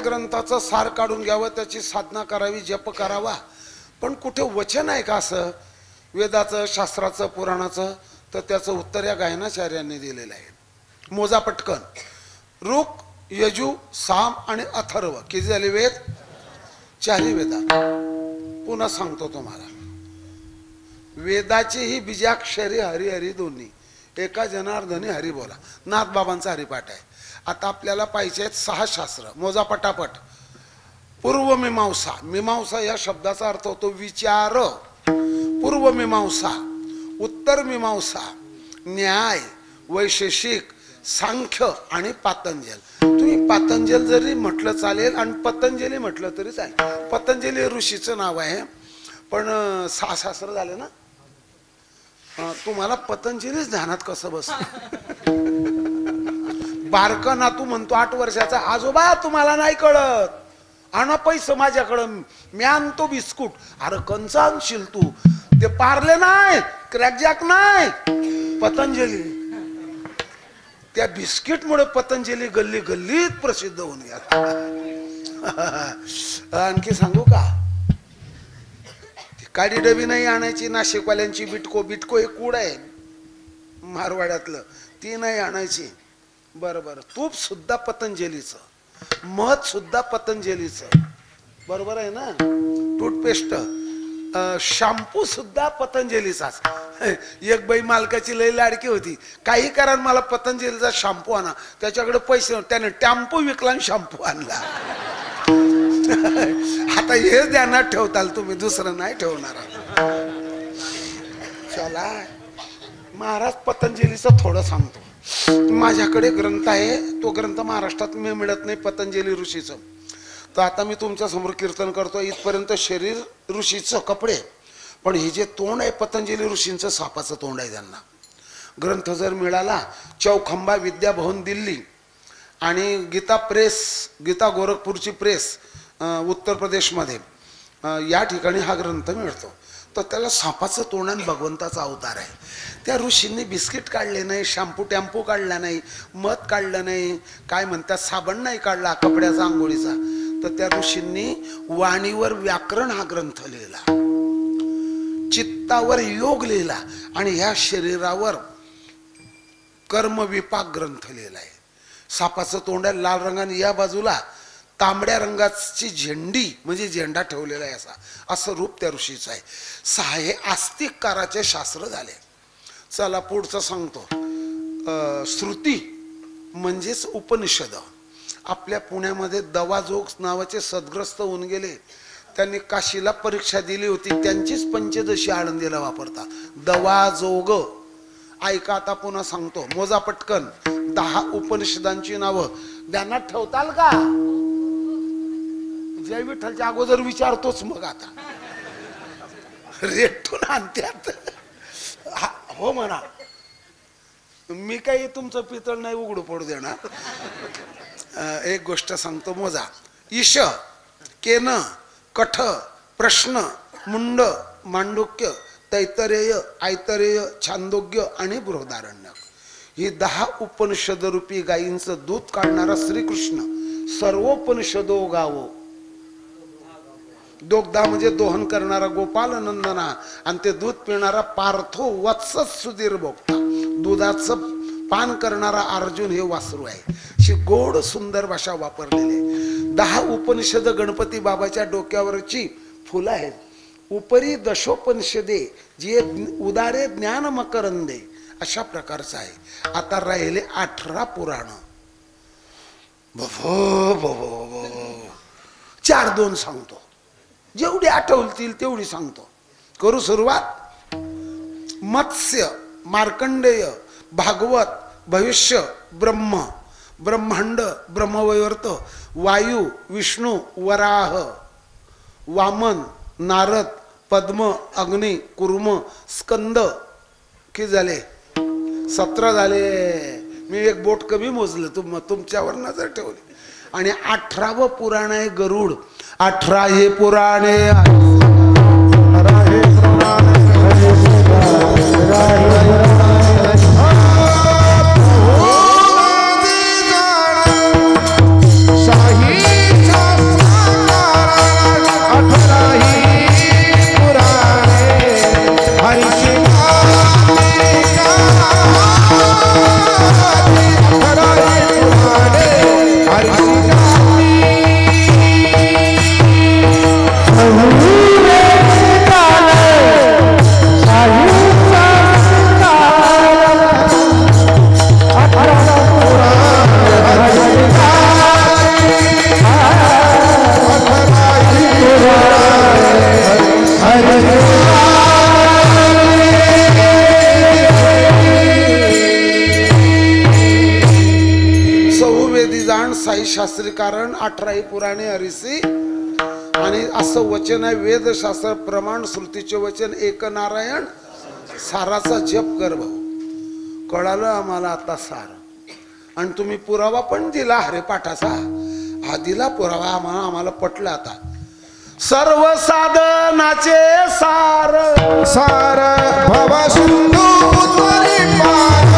ग्रंथाचं सार काढून घ्यावं, त्याची साधना करावी, जप करावा. पण कुठे वचन आहे का असं वेदाचं, शास्त्राचं, पुराणाचं? तर त्याचं उत्तर या गायनाचार्यांनी दिलेलं आहे. मोजा पटकन. ऋक, यजु, साम आणि अथर्व किती झाले वेद? चारही वेदात. पुन्हा सांगतो तुम्हाला, वेदाची ही बीजाक्षरी हरी हरी दोन्ही, एका जनार्दनी हरी बोला. नाथबाबांचा हरिपाठ आहे. आता आपल्याला पाहिजे आहेत 6 शास्त्र. मोजा पटापट. पूर्वमीमांसा. मीमांसा या शब्दाचा अर्थ होतो विचार. पूर्वमीमांसा, उत्तरमीमांसा, न्याय, वैशेषिक, सांख्य आणि पातंजल. तुम्ही पातंजल जरी म्हटलं चालेल आणि पतंजली म्हटलं तरी चालेल. पतंजली ऋषीचं नाव आहे, पण 6 शास्त्र झाले ना. तुम्हाला पतंजलीच ध्यानात कसं बसलं? बारका नातू म्हणतो 8 वर्षाचा, आजोबा तुम्हाला नाही कळत, आणा पैसे माझ्याकडं, मी आणतो बिस्कुट. अरे कंच आणशील तू? ते पार्ले नाही, क्रॅकजॅक नाही, पतंजली. त्या बिस्किटमुळे पतंजली गल्ली गल्लीत प्रसिद्ध होऊन गेला. आणखी सांगू का? काडी डबी नाही आणायची नाशिकवाल्यांची. बिटको, बिटको हे कूड आहे मारवाड्यातलं, ती नाही आणायची. बरोबर. तूप सुद्धा पतंजलीचं, मध सुद्धा पतंजलीचं, बरोबर आहे ना. टूथपेस्ट, शॅम्पू सुद्धा पतंजलीचाच. एक बाई मालकाची लई लाडकी होती, काही करा मला पतंजलीचा शॅम्पू आणा. त्याच्याकडे पैसे नव्हते, त्याने टॅम्पू विकला आणि शॅम्पू आणला. आता हे ध्यानात ठेवताल तुम्ही, दुसरं नाही ठेवणार. चला महाराज, पतंजलीचं थोडं सांगतो. माझ्याकडे ग्रंथ आहे, तो ग्रंथ महाराष्ट्रात मिळत नाही, पतंजली ऋषीचं. तर आता मी तुमच्या समोर कीर्तन करतो. इथपर्यंत शरीर ऋषीचं, कपडे, पण हे जे तोंड आहे पतंजली ऋषींचं, सापाचं तोंड आहे. त्यांना ग्रंथ जर मिळाला, चौखंबा विद्याभवन दिल्ली, आणि गीता प्रेस, गीता गोरखपूरची प्रेस उत्तर प्रदेशमध्ये या ठिकाणी हा ग्रंथ मिळतो. तर त्याला सापाचं तोंड आणि भगवंताचा अवतार आहे. त्या ऋषींनी बिस्किट काढले नाही, शॅम्पू टॅम्पू काढला नाही, मध काढलं नाही, काय म्हणतात साबण नाही काढला कपड्याचा आंघोळीचा. तर त्या ऋषींनी वाणीवर व्याकरण हा ग्रंथ लिहिला, चित्तावर योग लिहिला आणि ह्या शरीरावर कर्म विपाक ग्रंथ लिहिलाय. सापाचं तोंड आहे, लाल रंगाने या बाजूला तांबड्या रंगाची झेंडी म्हणजे झेंडा ठेवलेला आहे असं रूप त्या ऋषीचं आहे. 6 हे आस्तिककाराचे शास्त्र झाले. चला पुढचं सांगतो. श्रुती म्हणजेच उपनिषद. आपल्या पुण्यामध्ये दवाजोग नावाचे सद्ग्रस्त होऊन गेले, त्यांनी काशीला परीक्षा दिली होती, त्यांचीच पंचदशी आळंदीला वापरतात. दवाजोग ऐका, आता पुन्हा सांगतो, मोजा पटकन. 10 उपनिषदांची नावं ध्यानात ठेवताल का? जय विठ्ठलच्या अगोदर विचारतोच, मग आता रेटून आणत्यात. हो म्हणा, मी काही तुमचं पितळ नाही उघडू पडू देणार. एक गोष्ट सांगतो, मोजा. ईश, केन, कठ, प्रश्न, मुंड, मांडुक्य, तैतरेय, ऐतरेय, छांदोग्य आणि बृहदारण्यक ही 10 उपनिषद रूपी गायींचं दूध काढणारा श्रीकृष्ण सर्वोपनिषदो गावो. दोग्धा म्हणजे दोहन करणारा गोपाल नंदना आणि ते दूध पिणारा पार्थो वत्स सुधीर भोक्ता. दुधाचं पान करणारा अर्जुन हे वासरू आहे. अशी गोड सुंदर भाषा वापरलेली. 10 उपनिषद गणपती बाबाच्या डोक्यावरची फुलं आहेत. उपरी दशोपनिषदे जे उदारे ज्ञान मकरंदे अशा प्रकारचं आहे. आता राहिले 18 पुराण. 4-2 सांगतो, जेवढी आठवतील तेवढी सांगतो. करू सुरुवात. मत्स्य, मार्कंडेय, भागवत, भविष्य, ब्रह्म, ब्रह्मांड, ब्रह्मवैवर्त, वायू, विष्णू, वराह, वामन, नारद, पद्म, अग्नी, कुर्म, स्कंद. किती झाले? 17 झाले. मी एक बोट कमी मोजलं, तुमच्यावर नजर ठेवली. आणि 18वं पुराण आहे गरुड. 18 हे पुराणे शास्त्री कारण 18 पुराणे हरिसी. आणि असं वचन आहे, वेदशास्त्र प्रमाण श्रुतीचे वचन एक नारायण. साराचा जप कर भाऊ. कळालं आम्हाला आता सार. आणि तुम्ही पुरावा पण दिला हरिपाठाचा. हा दिला पुरावा, आम्हाला पटलं. आता सर्व साधनाचे सार
सार भव सिंधू उद्वरी पार.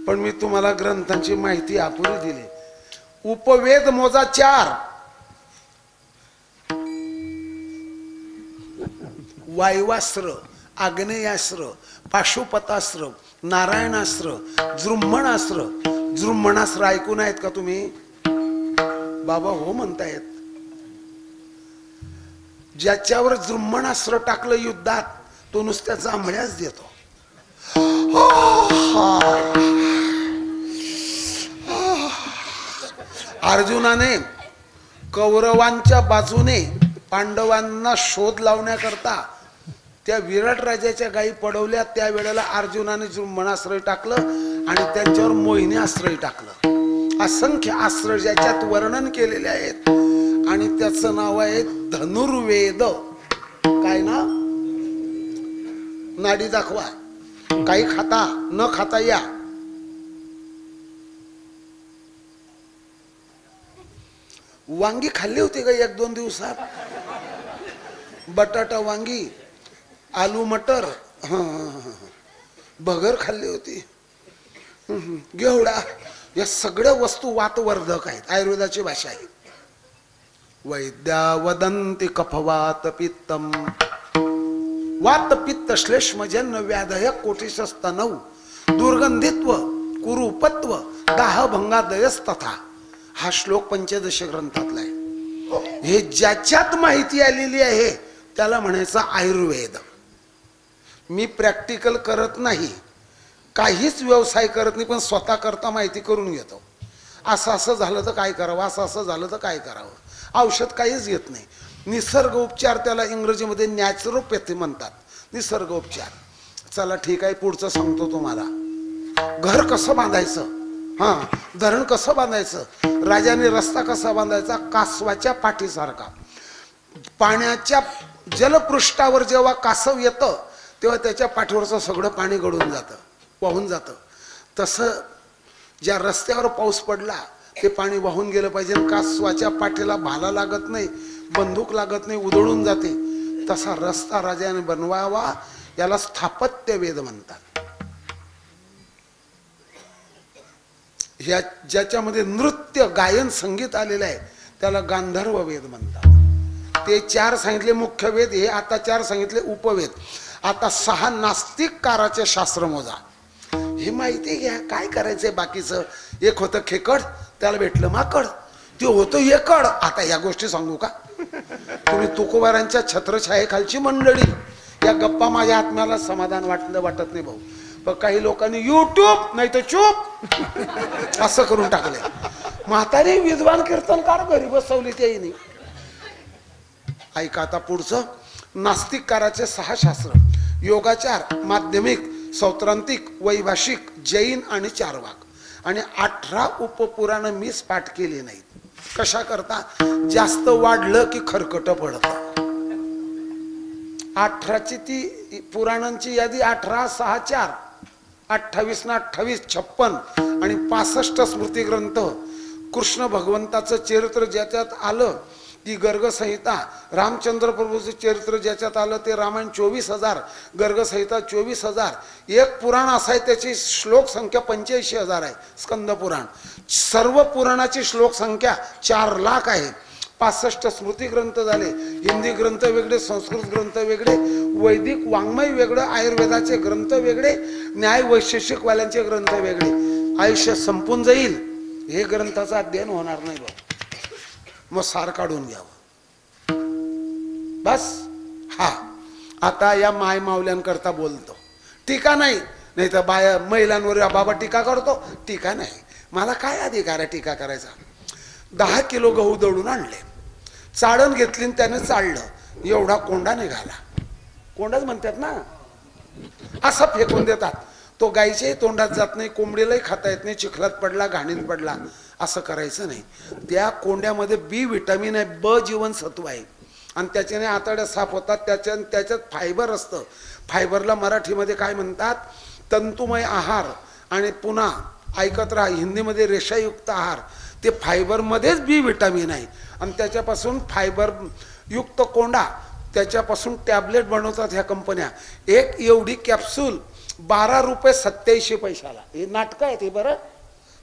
पण मी तुम्हाला ग्रंथांची माहिती अपुरी दिली. उपवेद मोजा 4. वायुवास्त्र, आग्नेयास्त्र, पाशुपतास्त्र, नारायणास्त्र, जृंभणास्त्र. जृंभणास्त्र ऐकून आहेत का तुम्ही? बाबा हो म्हणतायत. ज्याच्यावर जृंभणास्त्र टाकलं युद्धात तो नुसत्या जांभळ्याच देतो. अर्जुनाने कौरवांच्या बाजूने पांडवांना शोध लावण्याकरता त्या विराट राजाच्या गायी पडवल्या. त्या वेळेला अर्जुनाने मनाश्रय टाकलं आणि त्यांच्यावर मोहिनी आश्रय टाकलं. असंख्य आश्रय ज्याच्यात वर्णन केलेले आहेत आणि त्याचं नाव आहे धनुर्वेद. काय ना, नाडी दाखवा, काही खाता न खाता या. वांगी खाल्ली होती का 1-2 दिवसात? बटाटा वांगी, आलू मटर, बगर खाल्ली होती, घेवडा, या सगळ्या वस्तू वातवर्धक आहेत. आयुर्वेदाची भाषा आहे. वैद्या वदंती कफवात पित्तम वात पित्त श्लेष्मजन्य व्याधय कोटिशस्तनौ दुर्गंधित्व कुरूपत्व दाहभंगादयस्तथा. हा श्लोक पंचदश ग्रंथातला आहे. हे ज्याच्यात माहिती आलेली आहे त्याला म्हणायचं आयुर्वेद. मी प्रॅक्टिकल करत नाही, काहीच व्यवसाय करत नाही, पण स्वतः करता माहिती करून घेतो. असं असं झालं तर काय करावं, असं असं झालं तर काय करावं. औषध काहीच घेत नाही. निसर्ग उपचार, त्याला इंग्रजीमध्ये नॅचरोपॅथी म्हणतात. निसर्ग उपचार. चला ठीक आहे, पुढचं सांगतो तुम्हाला. घर कसं बांधायचं, धरण कसं बांधायचं, राजाने रस्ता कसा बांधायचा, कासवाच्या पाठीसारखा. पाण्याच्या जलपृष्ठावर जेव्हा कासव येतं तेव्हा त्याच्या पाठीवरचं सगळं पाणी गळून जातं, वाहून जातं. तसं ज्या रस्त्यावर पाऊस पडला ते पाणी वाहून गेलं पाहिजे. कासवाच्या पाठीला भाला लागत नाही, बंदूक लागत नाही, उधळून जाते. तसा रस्ता राजाने बनवावा. याला स्थापत्य वेद म्हणतात. या ज्याच्यामध्ये नृत्य गायन संगीत आलेलं आहे त्याला गांधर्व वेद म्हणतात. ते 4 सांगितले मुख्य वेद, हे आता 4 सांगितले उपवेद. आता 6 नास्तिककाराचे शास्त्र मोजा. हे माहिती घ्या, काय करायचंय बाकीचं. एक होतं खेकड, त्याला भेटलं माकड, ते होतं एकड. आता या गोष्टी सांगू का तुम्ही? तुकोबारांच्या छत्रछायेखालची मंडळी. या गप्पा माझ्या आत्म्याला समाधान वाटत नाही भाऊ. पण काही लोकांनी युट्यूब नाही तर चूप असं करून टाकले. म्हातारी विद्वान कीर्तनकार घरी बसवली त्याही नाही. ऐका आता पुढचं. नास्तिककाराचे 6 शास्त्र: योगाचार, माध्यमिक, सौत्रांतिक, वैभाषिक, जैन आणि चार्वाक. आणि 18 उपपुराण मीच पाठ केली नाहीत. कशा करता? जास्त वाढलं की खरकट पडतं. 18ची ती पुराणांची यादी 18, 6, 4, 28 ना 28, 56 आणि 65 स्मृती ग्रंथ. कृष्ण भगवंताचं चरित्र ज्याच्यात आलं ती गर्गसंहिता. रामचंद्र प्रभूचं चरित्र ज्याच्यात आलं ते रामायण 24,000, गर्गसंहिता 24,000. एक पुराण असं आहे त्याची श्लोक संख्या 85,000 आहे, स्कंद पुराण. सर्व पुराणाची श्लोक संख्या 4 लाख आहे. 65 स्मृती ग्रंथ झाले. हिंदी ग्रंथ वेगळे, संस्कृत ग्रंथ वेगळे, वैदिक वाङ्मय वेगळं, आयुर्वेदाचे ग्रंथ वेगळे, न्याय वैशेषिकवाल्यांचे ग्रंथ वेगळे. आयुष्य संपून जाईल, हे ग्रंथाचं अध्ययन होणार नाही बघ. मग सार काढून घ्यावं बस. आता या माय मावल्यांकरता बोलतो. टीका नाही, नाही तर बाया महिलांवर बाबा टीका करतो. टीका नाही, मला काय अधिकार आहे टीका करायचा. 10 किलो गहू दळून आणले, चाळण घेतली, त्याने चाळलं, एवढा कोंडा निघाला. कोंडाच म्हणतात ना, असा फेकून देतात. तो गायच्याही तोंडात जात नाही, कोंबडीलाही खाता येत नाही, चिखलात पडला, घाणीत पडला. असं करायचं नाही. त्या कोंड्यामध्ये बी विटामिन आहे, ब जीवनसत्व आहे आणि त्याच्याने आतड्या साफ होतात. त्याच्यात फायबर असतं. फायबरला मराठीमध्ये काय म्हणतात? तंतुमय आहार. आणि पुन्हा ऐकत राहा, हिंदीमध्ये रेषायुक्त आहार. ते फायबरमध्येच बी विटामिन आहे आणि त्याच्यापासून फायबर युक्त कोंडा, त्याच्यापासून टॅबलेट बनवतात ह्या कंपन्या. एक एवढी कॅप्सूल 12 रुपये 87 पैशाला. हे नाटकं आहे ते बरं.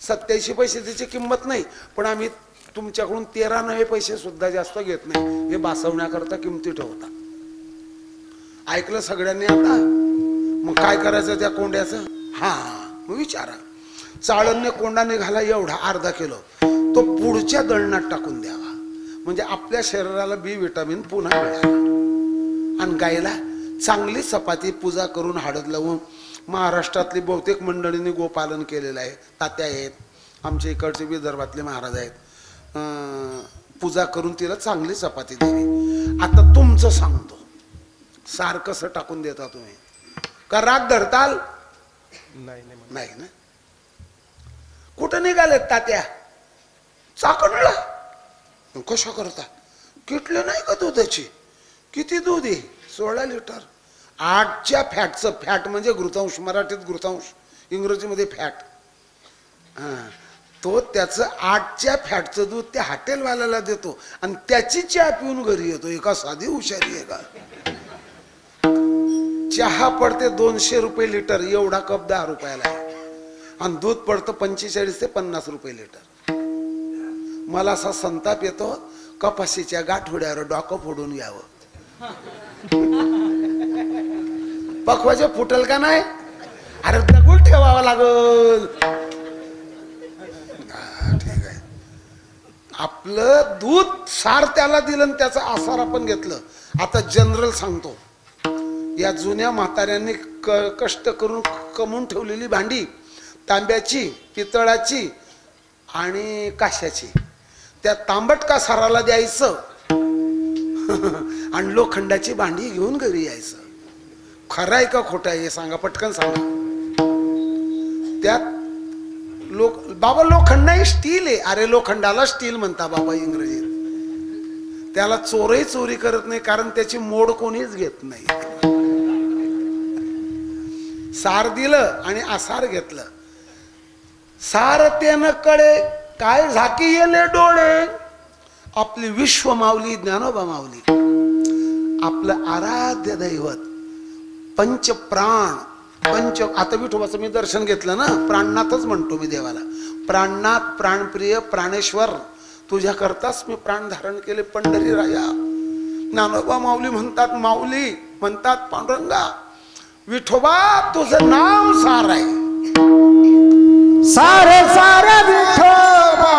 87 पैसे त्याची किंमत नाही, पण आम्ही तुमच्याकडून 13 पैसे सुद्धा जास्त घेत नाही. हे बासवण्याकरता किमती ठेवतात. ऐकलं सगळ्यांनी आता? मग काय करायचं त्या कोंड्याचं? मग विचारा. चाळणने कोंडा निघाला एवढा, अर्धा किलो, तो पुढच्या दळणात टाकून द्यावा. म्हणजे आपल्या शरीराला बी विटामिन पुन्हा मिळाला. आणि गायला चांगली चपाती पूजा करून हळद लावून. महाराष्ट्रातली बहुतेक मंडळींनी गोपालन केलेलं आहे. तात्या आहेत, आमच्या इकडचे विदर्भातले महाराज आहेत. पूजा करून तिला चांगली चपाती द्यावी. आता तुमचं सांगतो, सार कसं टाकून देता तुम्ही? का राग धरताल? नाही ना. कुठं निघालेत तात्या? चाकणला. कशा करता? किटले नाही का दुधाची? किती दूध आहे? 16 लिटर. 8च्या फॅटचं, फॅट म्हणजे घृतांश, मराठीत घृतांश, इंग्रजीमध्ये फॅट. तो त्याचं 8च्या फॅटचं दूध त्या हॉटेलवाल्याला देतो आणि त्याची चहा पिऊन घरी येतो. एका साधी हुशारी आहे का? चहा पडते 200 रुपये लिटर, एवढा कप 10 रुपयाला आहे, आणि दूध पडतं 45 ते 50 रुपये लिटर. मला असा संताप येतो, कपाशीच्या गाठोड्यावर डोकं फोडून घ्यावं. पखवाजे फुटल का नाही? अरे दगड ठेवावा लागल. ठीक आहे. आपलं दूध सार त्याला दिलं आणि त्याचा आसार आपण घेतलं. आता जनरल सांगतो, या जुन्या म्हाताऱ्यांनी कष्ट करून कमवून ठेवलेली भांडी, तांब्याची, पितळाची आणि काश्याची, त्या तांबट का साराला द्यायचं आणि लोखंडाची भांडी घेऊन घरी यायचं. खरं आहे का खोटं आहे हे सांगा, पटकन सांगा. त्यात बाबा लोखंड नाही, स्टील आहे. अरे लोखंडाला स्टील म्हणता बाबा इंग्रजीत. त्याला चोरही चोरी करत नाही, कारण त्याची मोड कोणीच घेत नाही. सार दिलं आणि आसार घेतलं. सार त्यानं कडे काय झाकी येले डोळे, आपली विश्व माऊली ज्ञानोबा माऊली, आपलं आराध्य दैवत, पंचप्राण, आता विठोबाचं मी दर्शन घेतलं ना, प्राणनाथच म्हणतो मी देवाला. प्राणनाथ, प्राणप्रिय, प्राणेश्वर, तुझ्या करताच मी प्राण धारण केले पंढरी राया. ज्ञानोबा माऊली म्हणतात, माऊली म्हणतात पांडुरंगा, विठोबा तुझं नाम सार आहे.
सारे सारे विठोबा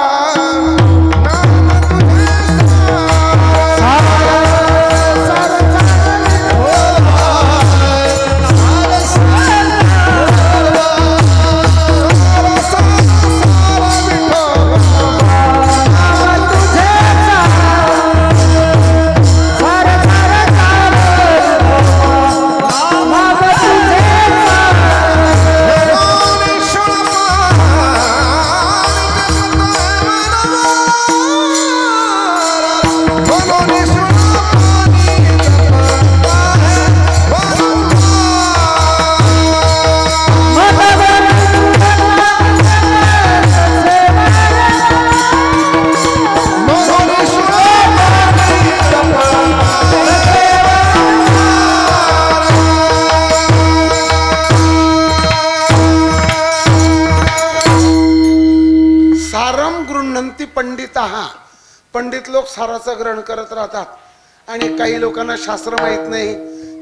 पंडित लोक साराचं ग्रहण करत राहतात आणि काही लोकांना शास्त्र माहित नाही.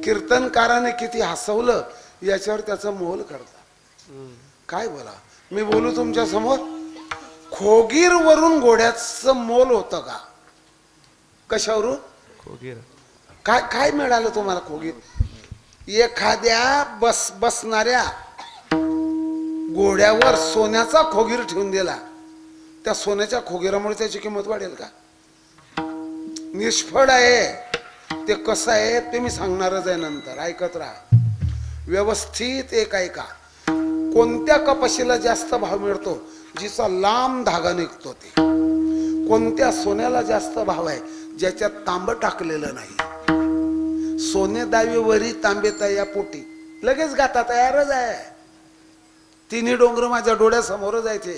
कीर्तनकाराने किती हसवलं याच्यावर त्याचं मोल करतात. काय बोला, मी बोलू तुमच्या समोर. खोगीर वरून घोड्याचं मोल होतं का? कशावरून? खोगीर. काय काय मिळालं तुम्हाला खोगीर? एखाद्या बसणाऱ्या घोड्यावर सोन्याचा खोगीर ठेवून दिला, त्या सोन्याच्या खोगीरामुळे त्याची किंमत वाढेल का? निष्फळ आहे ते. कसं आहे ते मी सांगणारच आहे नंतर, ऐकत राहा व्यवस्थित. एक ऐका, कोणत्या कपाशीला जास्त भाव मिळतो? जिचा लांब धागा निघतो ते. कोणत्या सोन्याला जास्त भाव आहे? ज्याच्यात तांब टाकलेलं नाही. सोने दावीवरी तांबे तया पोटी, लगेच गाता तयारच आहे. तिन्ही डोंगर माझ्या डोळ्यासमोरच आहे ते.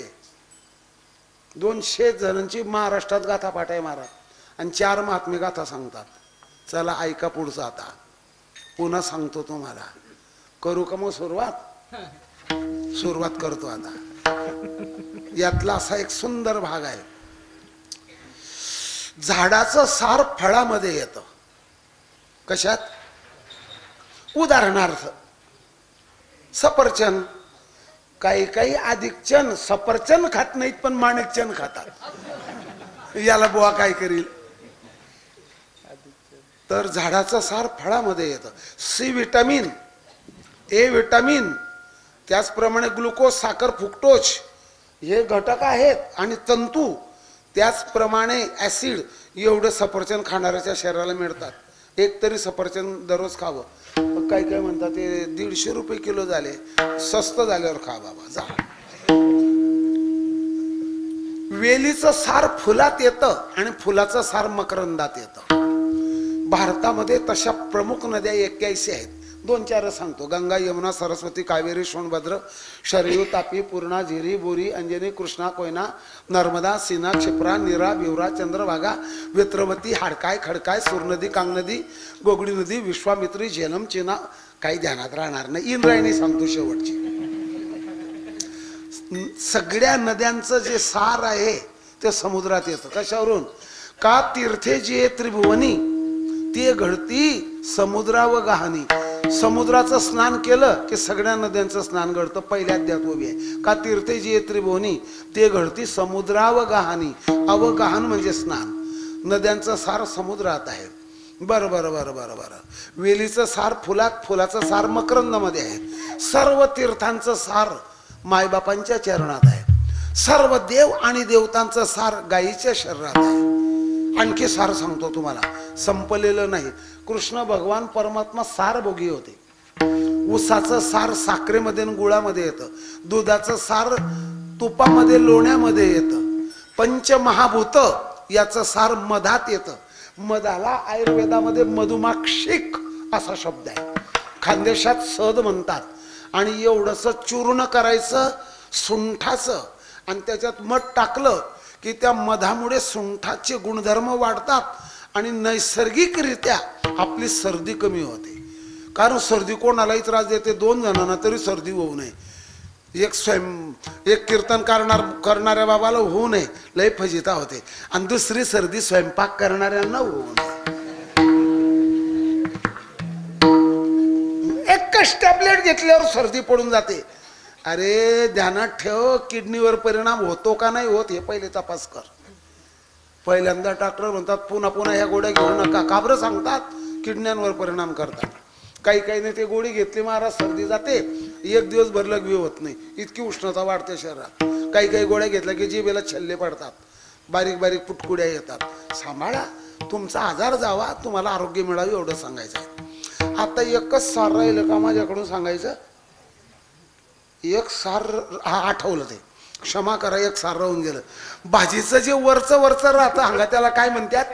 200 जणांची महाराष्ट्रात गाथा पाठ आहे महाराज, आणि 4 महात्मे गाथा सांगतात. चला ऐका पुढचं. आता पुन्हा सांगतो तुम्हाला. करू का मग सुरुवात? सुरुवात करतो आता. यातला असा एक सुंदर भाग आहे. झाडाचं सार फळामध्ये येतं. कशात? उदाहरणार्थ सफरचंद. काही काही अधिकचंद सफरचंद खात नाहीत, पण माणिकचंद खातात. याला बुवा काय करील? तर झाडाचं सार फळामध्ये येतं. सी विटामिन, ए विटामिन, त्याचप्रमाणे ग्लुकोज, साखर, फ्रुक्टोज हे घटक आहेत. आणि तंतू, त्याचप्रमाणे ऍसिड एवढं सफरचंद खाणाऱ्याच्या शरीराला मिळतात. एक तरी सफरचंद दररोज खावं. काय काय म्हणतात ते 150 रुपये किलो झाले, स्वस्त झाल्यावर खा बाबा जा. वेलीचं सार फुलात येतं आणि फुलाचं सार मकरंदात येतं. भारतामध्ये तशा प्रमुख नद्या 81 आहेत. 2-4 सांगतो. गंगा, यमुना, सरस्वती, कावेरी, सोनभद्र, शरयू, तापी, पूर्णा, झिरी, बोरी, अंजनी, कृष्णा, कोयना, नर्मदा, सीना, क्षिप्रा, नीरा, बिवरा, चंद्रभागा, वित्रवती, हाडकाय, खडकाय, सूरनदी, कांगनदी, गोगडी नदी, विश्वामित्री, झेलम, चिना. काही ध्यानात राहणार नाही. इंद्रायणी सांगतो शेवटची. सगळ्या नद्यांचं जे सार आहे ते समुद्रात येतं. कशावरून? का तीर्थे जे त्रिभुवनी ते घडती समुद्रा व गहाणी. समुद्राचं स्नान केलं की सगळ्या नद्यांचं स्नान घडतं. पहिल्या अध्यायात उभी आहे. का तीर्थे जे त्रिभुवनी ते घडती समुद्रा व गहाणी. अवगहन म्हणजे स्नान. नद्यांचं सार समुद्रात आहे. बरं बरं बरं बरं बरं. वेलीचं सार फुलात, फुलाचं सार मकरंदामध्ये आहे. सर्व तीर्थांचं सार मायबापांच्या चरणात आहे. सर्व देव आणि देवतांचं सार गायीच्या शरीरात आहे. आणखी सार सांगतो तुम्हाला, संपलेलं नाही. कृष्ण भगवान परमात्मा सार भोगी होते. ऊसाचं सार साखरेमध्ये आणि गुळामध्ये येतं. दुधाचं सार तुपामध्ये, लोण्यामध्ये येतं. पंचमहाभूत याचं सार मधात येतं. मधाला आयुर्वेदामध्ये मधुमाक्षिक असा शब्द आहे. खानदेशात सद म्हणतात. आणि एवढंसं चूर्ण करायचं सुंठाचं आणि त्याच्यात मध टाकलं की त्या मधामुळे सुंठाचे गुणधर्म वाढतात आणि नैसर्गिकरित्या आपली सर्दी कमी होते. कारण सर्दी कोणालाही त्रास देते. 2 जणांना तरी सर्दी होऊ नये. एक कीर्तन करणाऱ्या बाबाला होऊ नये, लय फजिता होते. आणि दुसरी सर्दी स्वयंपाक करणाऱ्यांना होऊ नये. एकच टॅबलेट घेतल्यावर सर्दी पडून जाते. अरे ध्यानात ठेव, किडनीवर परिणाम होतो का नाही होत हे पहिले तपास कर. पहिल्यांदा डॉक्टर म्हणतात पुन्हा पुन्हा ह्या गोळ्या घेऊ नका. का बरं सांगतात? किडण्यांवर परिणाम करतात. काही काही नाही ते गोळी घेतली महाराज सर्दी जाते, 1 दिवस भर लघवी होत नाही, इतकी उष्णता वाढते शरीरात. काही काही गोळ्या घेतल्या की जिभेला छल्ले पडतात, बारीक बारीक पुटकुड्या येतात. सांभाळा, तुमचा आजार जावा, तुम्हाला आरोग्य मिळावे एवढं सांगायचं आहे. आता एकच सार राहिलं का माझ्याकडून सांगायचं? एक सार आठवलं ते, क्षमा करा, एक सार राहून गेलं. भाजीचं जे वरचं वरचं राहतं हंगा त्याला काय म्हणतात?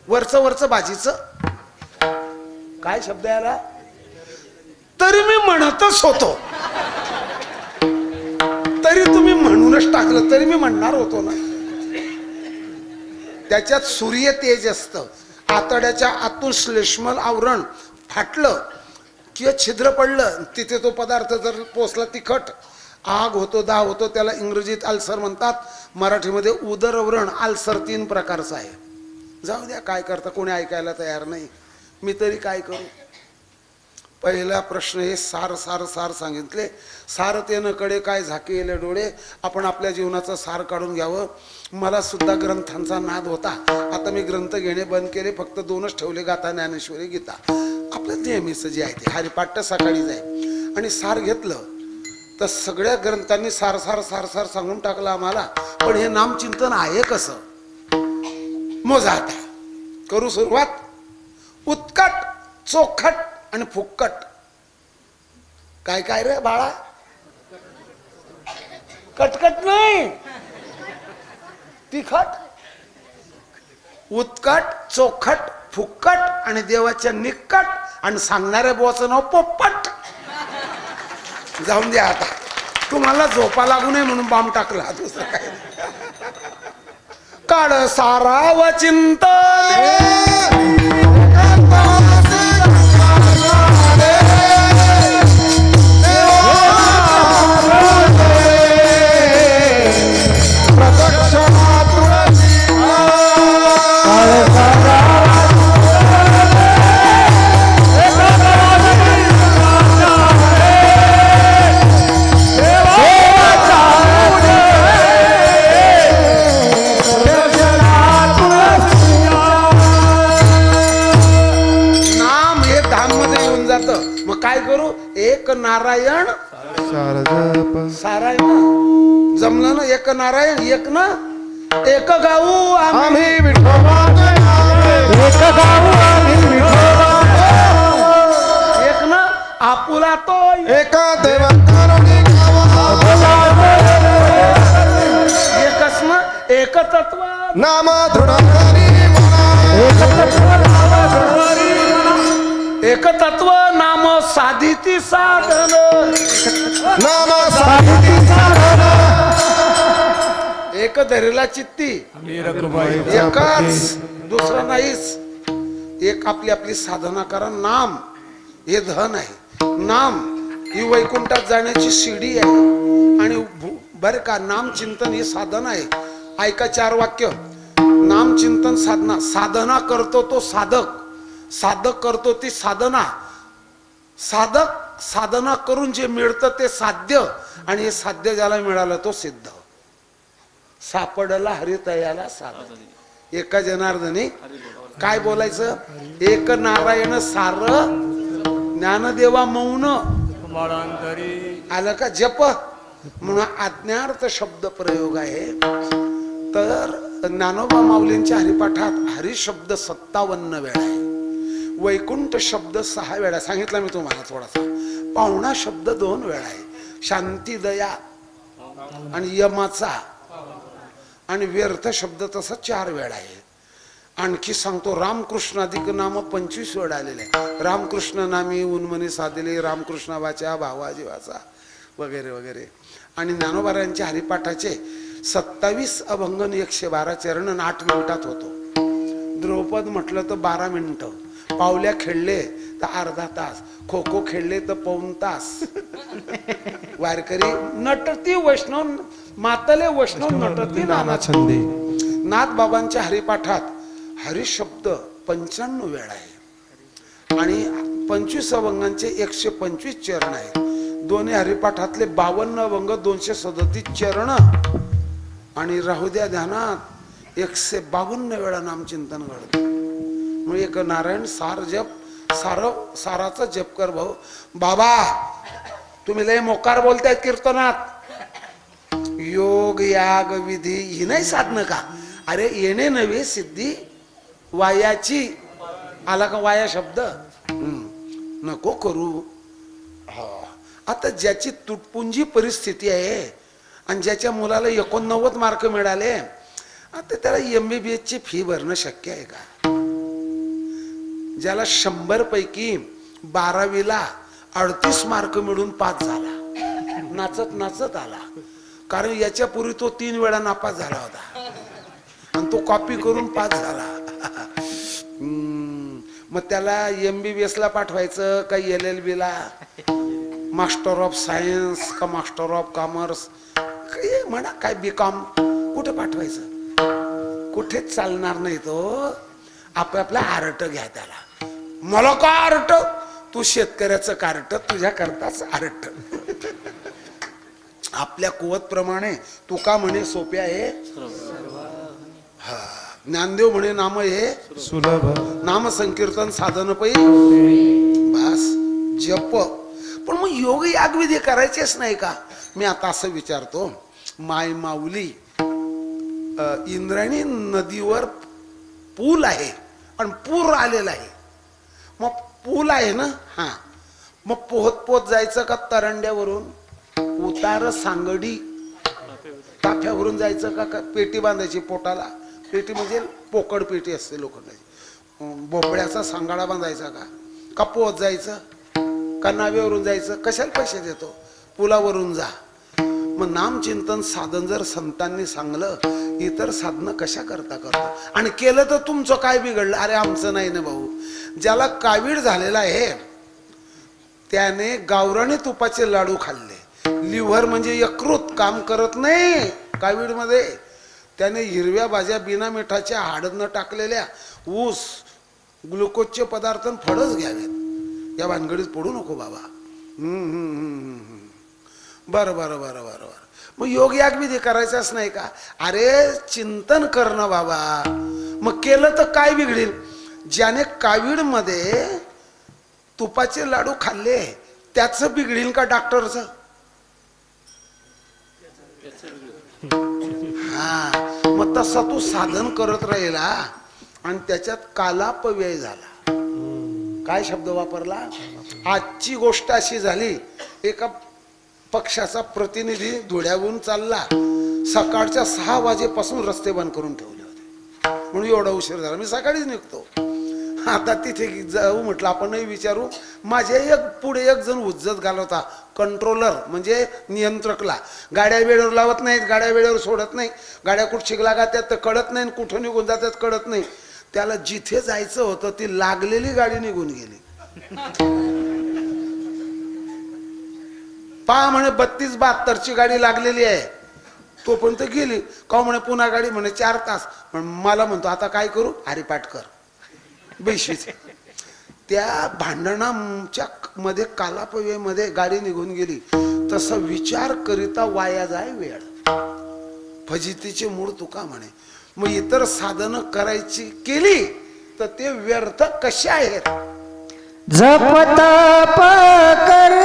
वरचं वरचं भाजीचं काय शब्द याला? तरी मी म्हणतच होतो, तरी तुम्ही म्हणूनच टाकलं, तरी मी म्हणणार होतो ना. त्याच्यात सूर्य तेज असतं. आतड्याच्या आतून श्लेष्मल आवरण फाटलं किंवा छिद्र पडलं, तिथे तो पदार्थ जर पोचला तिखट, आग होतो, दाह होतो. त्याला इंग्रजीत अल्सर म्हणतात, मराठीमध्ये उदरव्रण. अल्सर 3 प्रकारचा आहे. जाऊ द्या, काय करता, कोणी ऐकायला तयार नाही, मी तरी काय करू. पहिला प्रश्न हे सार सार सार सांगितले. सारतेनं कडे काय झाकेले डोळे. आपण आपल्या जीवनाचं सार काढून घ्यावं. मला सुद्धा ग्रंथांचा नाद होता. आता मी ग्रंथ घेणे बंद केले, फक्त 2च ठेवले, गाथा, ज्ञानेश्वरी, गीता. आपलं नेहमीचं जे आहे ते हरिपाठ सकाळीच आहे. आणि सार घेतलं तर सगळ्या ग्रंथांनी सार सार सार सार सांगून टाकलं आम्हाला. पण हे नामचिंतन आहे कसं? मोजा आता, करू सुरुवात. उत्कट, चोखट आणि फुक्कट. काय काय रे बाळा? कटकट नाही, तिखट. उत्कट, चोखट, फुक्कट आणि देवाच्या निकट. आणि सांगणाऱ्या बुवाचं नाव पोपट. जाऊन द्या आता, तुम्हाला झोपा लागू नये म्हणून बाम टाकला, दुसरं काय. काळ साराव चिंतन एक नारायण सारायण. जमलं ना? एक नारायण एक ना. एक गाऊ आम्ही
आम्ही विठोबाचे नावे.
एक गाऊ आम्ही विठोबा.
एक न आपुला तो
एका देवाकरुणी गावा.
एकच न एक तत्व
नाम दृढकारी
एक तत्व नाम साधिती साधन
नाम साधिती साधन.
एक धरेला चित्ती एकाच दुसरा नाहीच. एक आपली आपली साधना करा. नाम हे धन आहे. नाम ही वैकुंठात जाण्याची शिडी आहे. आणि बर का नाम चिंतन हे साधन आहे. ऐका 4 वाक्य. नाम चिंतन साधना. साधना करतो तो साधक, साधक करतो ती साधना. साधक साधना करून जे मिळतं ते साध्य, आणि हे साध्य ज्याला मिळालं तो सिद्ध. सापडला हरितयाला साध. एका जनार्दनी काय बोलायचं? एक नारायण सार ज्ञानदेवा मौन आलं का जप म्हणून आज्ञार्थ शब्द प्रयोग आहे. तर ज्ञानोबा माऊलींच्या हरिपाठात हरी शब्द 57 वेळा आहे. वैकुंठ शब्द 6 वेळा सांगितलं मी तुम्हाला. थोडासा पाहुणा शब्द 2 वेळा आहे. शांती दया आणि यमाचा आणि व्यर्थ शब्द तसा 4 वेळा आहे. आणखी सांगतो रामकृष्ण अधिक नाम 25 वेळा आलेले आहे. रामकृष्ण नामी उन्मनी साधिले रामकृष्ण वाचा भावा जीवाचा वगैरे वगैरे. आणि ज्ञानोबारायांच्या हरिपाठाचे 27 अभंग 112 चरण 8 मिनिटात होतो. द्रौपद म्हटलं तर 12 मिनिटं. पावल्या खेळले तर अर्धा तास. खो खो खेळले तर पाऊण तास. वारकरी नटती वैष्णव मातले वैष्णव नटती नाना छंदे. नाथ बाबांच्या हरिपाठात हरी शब्द 95 वेळा आहे. आणि 25 अभंगांचे 125 चरण आहेत. दोन्ही हरिपाठातले 52 अभंग 237 चरण. आणि राहू द्या ध्यानात 152 वेळा नामचिंतन घडतं. मग एक नारायण सार जप. साराचा जप कर भाऊ. बाबा तुम्ही लय मोकार बोलतायत कीर्तनात. योग याग विधी ही नाही साधनं का? अरे येणे नव्हे सिद्धी वायाची. आला का वाया शब्द? नको करू. आता ज्याची तुटपुंजी परिस्थिती आहे आणि ज्याच्या मुलाला 89 मार्क मिळाले, आता त्याला MBBS ची फी भरणं शक्य आहे का? ज्याला 100 पैकी 12वीला 38 मार्क मिळून पास झाला, नाचत नाचत आला. कारण याच्या पूर्वी तो 3 वेळा नापास झाला होता आणि तो कॉपी करून पास झाला. मग त्याला MBBS ला पाठवायचं का LLB ला? मास्टर ऑफ सायन्स का मास्टर ऑफ कॉमर्स काय म्हणा, काय BCom कुठे पाठवायचं? कुठेच चालणार नाही. तो आपला आरट घ्या त्याला. मला का आरट? तू शेतकऱ्याचं कार्ट, तुझ्या करताच आरट. आपल्या कुवत प्रमाणे तुका म्हणे सोपे आहे. हा ज्ञानदेव म्हणे नाम हे
सुलभ.
नाम संकीर्तन साधन पै बस जप. पण मग योग यागविधी करायचेच नाही का? मी आता असं विचारतो. माय माऊली इंद्रायणी नदीवर पूल आहे आणि पूर आलेला आहे. मग पूल आहे ना, हा मग पोहत पोहत जायचं का तरंड्यावरून? उतार सांगडी ताफ्यावरून जायचं का पेटी बांधायची पोटाला? पेटी म्हणजे पोकळ पेटी असते लोखंडाची. बोबड्याचा सांगाडा बांधायचा का पोहत जायचं का नावेवरून जायचं? कशाला पैसे देतो? पुलावरून जा. मग नामचिंतन साधन जर संतांनी सांगलं, इतर साधनं कशा करता करतो? आणि केलं तर तुमचं काय बिघडलं? अरे आमचं नाही ना भाऊ. ज्याला कावीळ झालेला आहे त्याने गावरानी तुपाचे लाडू खाल्ले. लिव्हर म्हणजे यकृत काम करत नाही कावीळ मध्ये. त्याने हिरव्या भाज्या बिना मिठाच्या हाड न टाकलेल्या ऊस ग्लुकोजचे पदार्थ फळच घ्यावेत. या भानगडीत पडू नको बाबा. बरं बरं बरं बरं बरं. मग योग यागविधी करायचाच नाही का? अरे चिंतन करणं बाबा. मग केलं तर काय बिघडेल? ज्याने कावीड मध्ये तुपाचे लाडू खाल्ले त्याच बिघडेल का डॉक्टरचं? हा मग तसा तू साधन करत राहिला आणि त्याच्यात कालापव्यय झाला. काय शब्द वापरला? आजची गोष्ट अशी झाली, एका पक्षाचा प्रतिनिधी धुळ्याहून चालला, सकाळच्या 6 वाजेपासून रस्ते बंद करून ठेवले होते म्हणून एवढा उशीर झाला. मी सकाळीच निघतो. आता तिथे जाऊ म्हटलं आपणही विचारू. माझ्या पुढे एक जण उज्जत घालवता, कंट्रोलर म्हणजे नियंत्रकला. गाड्या वेळेवर लावत नाहीत, गाड्या वेळेवर सोडत नाही, गाड्या कुठं शिकला का त्यात कळत नाही, कुठं निघून जातात कळत नाही. त्याला जिथे जायचं होतं ती लागलेली गाडी निघून गेली. पहा म्हणे 32-72ची गाडी लागलेली आहे, तोपर्यंत गेली. का म्हणे पुन्हा गाडी, म्हणे 4 तास. मला म्हणतो आता काय करू, हरिपाठ कर बैशीच. त्या भांडणाच्या मध्ये कालापव्यमध्ये गाडी निघून गेली. तसा विचार करिता वाया जाय वेळ, फजितीचे मूळ तुका म्हणे. मग इतर साधनं करायची केली तर ते व्यर्थ कसे आहेत.
जप तप कर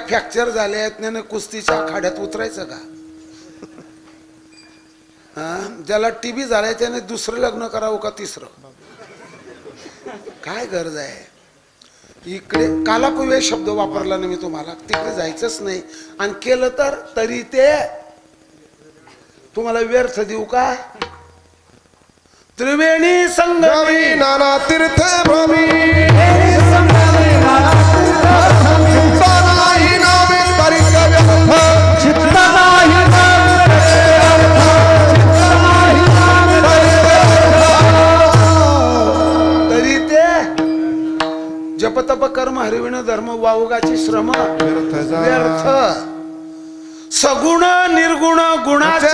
फ्रॅक्चर झाले आहेत त्याने कुस्तीच्या आखाड्यात उतरायचं का? ज्याला टीबी झालाय त्याने दुसरं लग्न करावं का तिसरं? काय गरज आहे? इकडे कालापव्यय शब्द वापरला ना मी तुम्हाला, तिकडे जायचंच नाही. आणि केलं तर तरी ते तुम्हाला व्यर्थ देऊ का? त्रिवेणी संगमी
नाना तीर्थ भ्रमी
तरी ते जपतप कर्म हरिविण धर्म वावगाची श्रम व्यर्थ. सगुण निर्गुण गुणाचे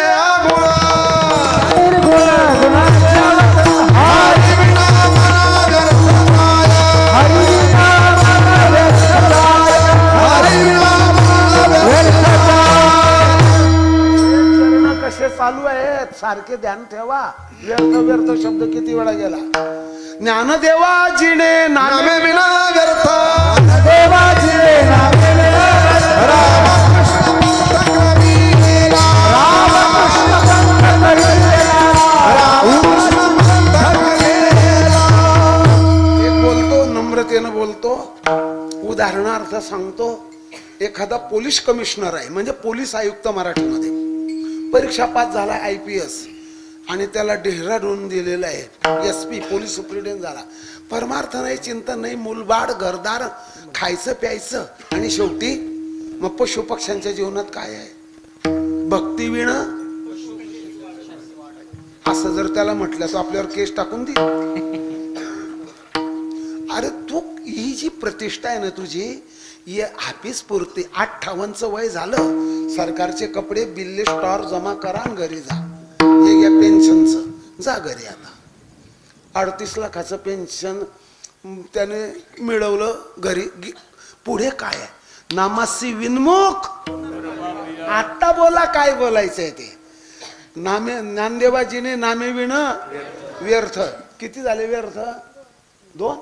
कसे चालू आहेत सारखे ध्यान ठेवा. व्यर्थ व्यर्थ शब्द किती वेळा गेला. ज्ञानदेवाजीने नामे विना व्यर्थ, देवाजीने नामे विना बोलतो, नम्रतेनं बोलतो. उदाहरणार्थ सांगतो. एखादा पोलीस कमिशनर आहे म्हणजे पोलीस आयुक्त मराठीमध्ये, परीक्षा पास झाला IPS आणि त्याला डेहराडून दिलेला आहे SP पोलीस सुप्रिटेंडेंट झाला. परमार्थ नाही, चिंतन नाही, मूलबाड घरदार, खायचं प्यायचं आणि शेवटी मग पशुपक्ष्यांच्या जीवनात काय आहे? भक्ती विण असं जर त्याला म्हटलं तर आपल्यावर केस टाकून दे. अरे तू ही जी प्रतिष्ठा आहे ना तुझी, ये ऑफिस पुरते 58चं वय झालं, सरकारचे कपडे बिल्ले स्टॉर जमा करा आणि घरी जा. हे घ्या पेन्शनचं, जा घरी. आता 38 लाखाचं पेन्शन त्याने मिळवलं घरी. पुढे काय आहे? नामासी विनमुख. आता बोला काय बोलायचंय ते. नामे ज्ञानदेवाजीने नामे विण व्यर्थ. किती झाले व्यर्थ? 2.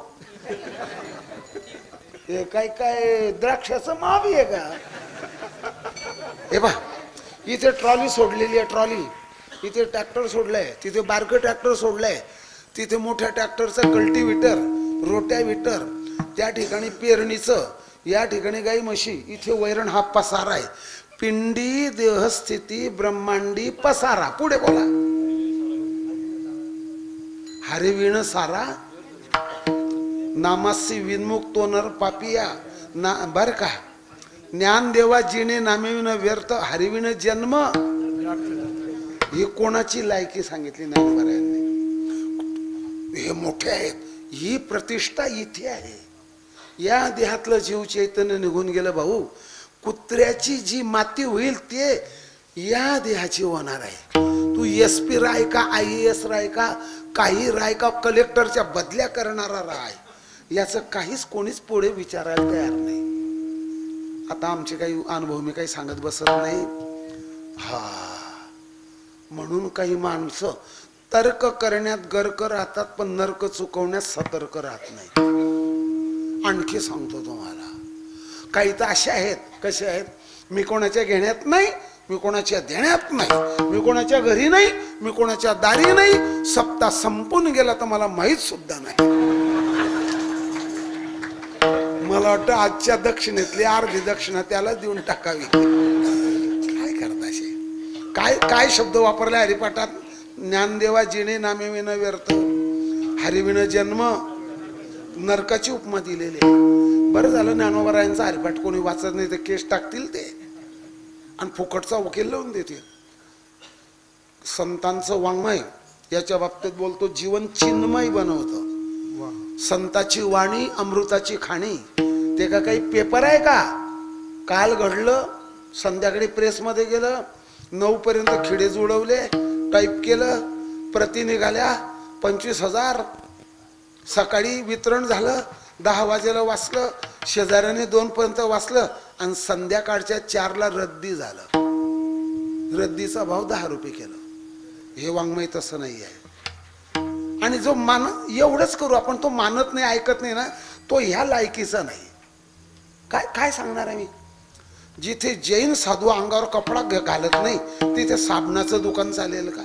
हे काय काय द्राक्षाचं मावी आहे का? हे बा, इथे ट्रॉली सोडलेली आहे. ट्रॉली इथे ट्रॅक्टर सोडलाय, तिथे बारकं ट्रॅक्टर सोडलंय, तिथे मोठ्या ट्रॅक्टरचं कल्टिव्हेटर, रोट्याव्हिटर, त्या ठिकाणी पेरणीचं, या ठिकाणी गाई म्हशी, इथे वैरण हा पसारा आहे. पिंडी देहस्थिती ब्रह्मांडी पसारा. पुढे बोला. हरिविण सारा नामासी विनमुख तो नर पापिया ना. बर का, ज्ञानदेवा जिने नामेविन व्यर्थ हरिविण जन्म. ही कोणाची लायकी सांगितली ज्ञानोबारायांनी? हे मोठे आहेत. ही प्रतिष्ठा इथे आहे. या देहातलं जीव चैतन्य निघून गेलं भाऊ. कुत्र्याची जी माती होईल ते या देहाची होणार आहे. तू SP राय का IAS राय का काही राय का कलेक्टरच्या बदल्या करणारा राय, याचं काहीच कोणीच पुढे विचारायला तयार नाही. आता आमचे काही अनुभव मी काही सांगत बसत नाही. हा, म्हणून काही माणसं तर्क करण्यात गर्क राहतात पण नर्क चुकवण्यात सतर्क राहत नाही. आणखी सांगतो तुम्हाला, काही तर असे आहेत. कसे आहेत? मी कोणाच्या घेण्यात नाही, मी कोणाच्या देण्यात नाही, मी कोणाच्या घरी नाही, मी कोणाच्या दारी नाही. सप्ताह संपून गेला तर मला माहित सुद्धा नाही. मला वाटतं आजच्या दक्षिणेतली अर्धी दक्षिणा त्याला देऊन टाकावी. काय करता असे? काय काय शब्द वापरले हरिपाठात? ज्ञानदेवा जिने नामे विन व्यर्थ हरिविण जन्म. नरकाची उपमा दिलेली आहे. बरं झालं ज्ञानोबारायांचा हरिपाठ कोणी वाचत नाही तर केस टाकतील ते आणि फुकटचा वकील लावून देतील. संतांचं वाङ्मय याच्या बाबतीत बोलतो, जीवन चिन्मय बनवतं. संताची वाणी अमृताची खाणी. ते का काही पेपर आहे का? काल घडलं, संध्याकाळी प्रेसमध्ये गेलं, 9 पर्यंत खिडे जुळवले, टाईप केलं, प्रति निघाल्या 25,000. सकाळी वितरण झालं, 10 वाजेला वाचलं, शेजाऱ्याने 2 पर्यंत वाचलं आणि संध्याकाळच्या 4ला रद्दी झालं. रद्दीचा भाव 10 रुपये केलं. हे वाङ्मय तसं नाही आहे. आणि जो एवढंच करू आपण, तो मानत नाही, ऐकत नाही ना, तो ह्या लायकीचा नाही. काय काय सांगणार आहे मी? जिथे जैन साधू अंगावर कपडा घालत नाही तिथे साबणाचं दुकान चालेल का?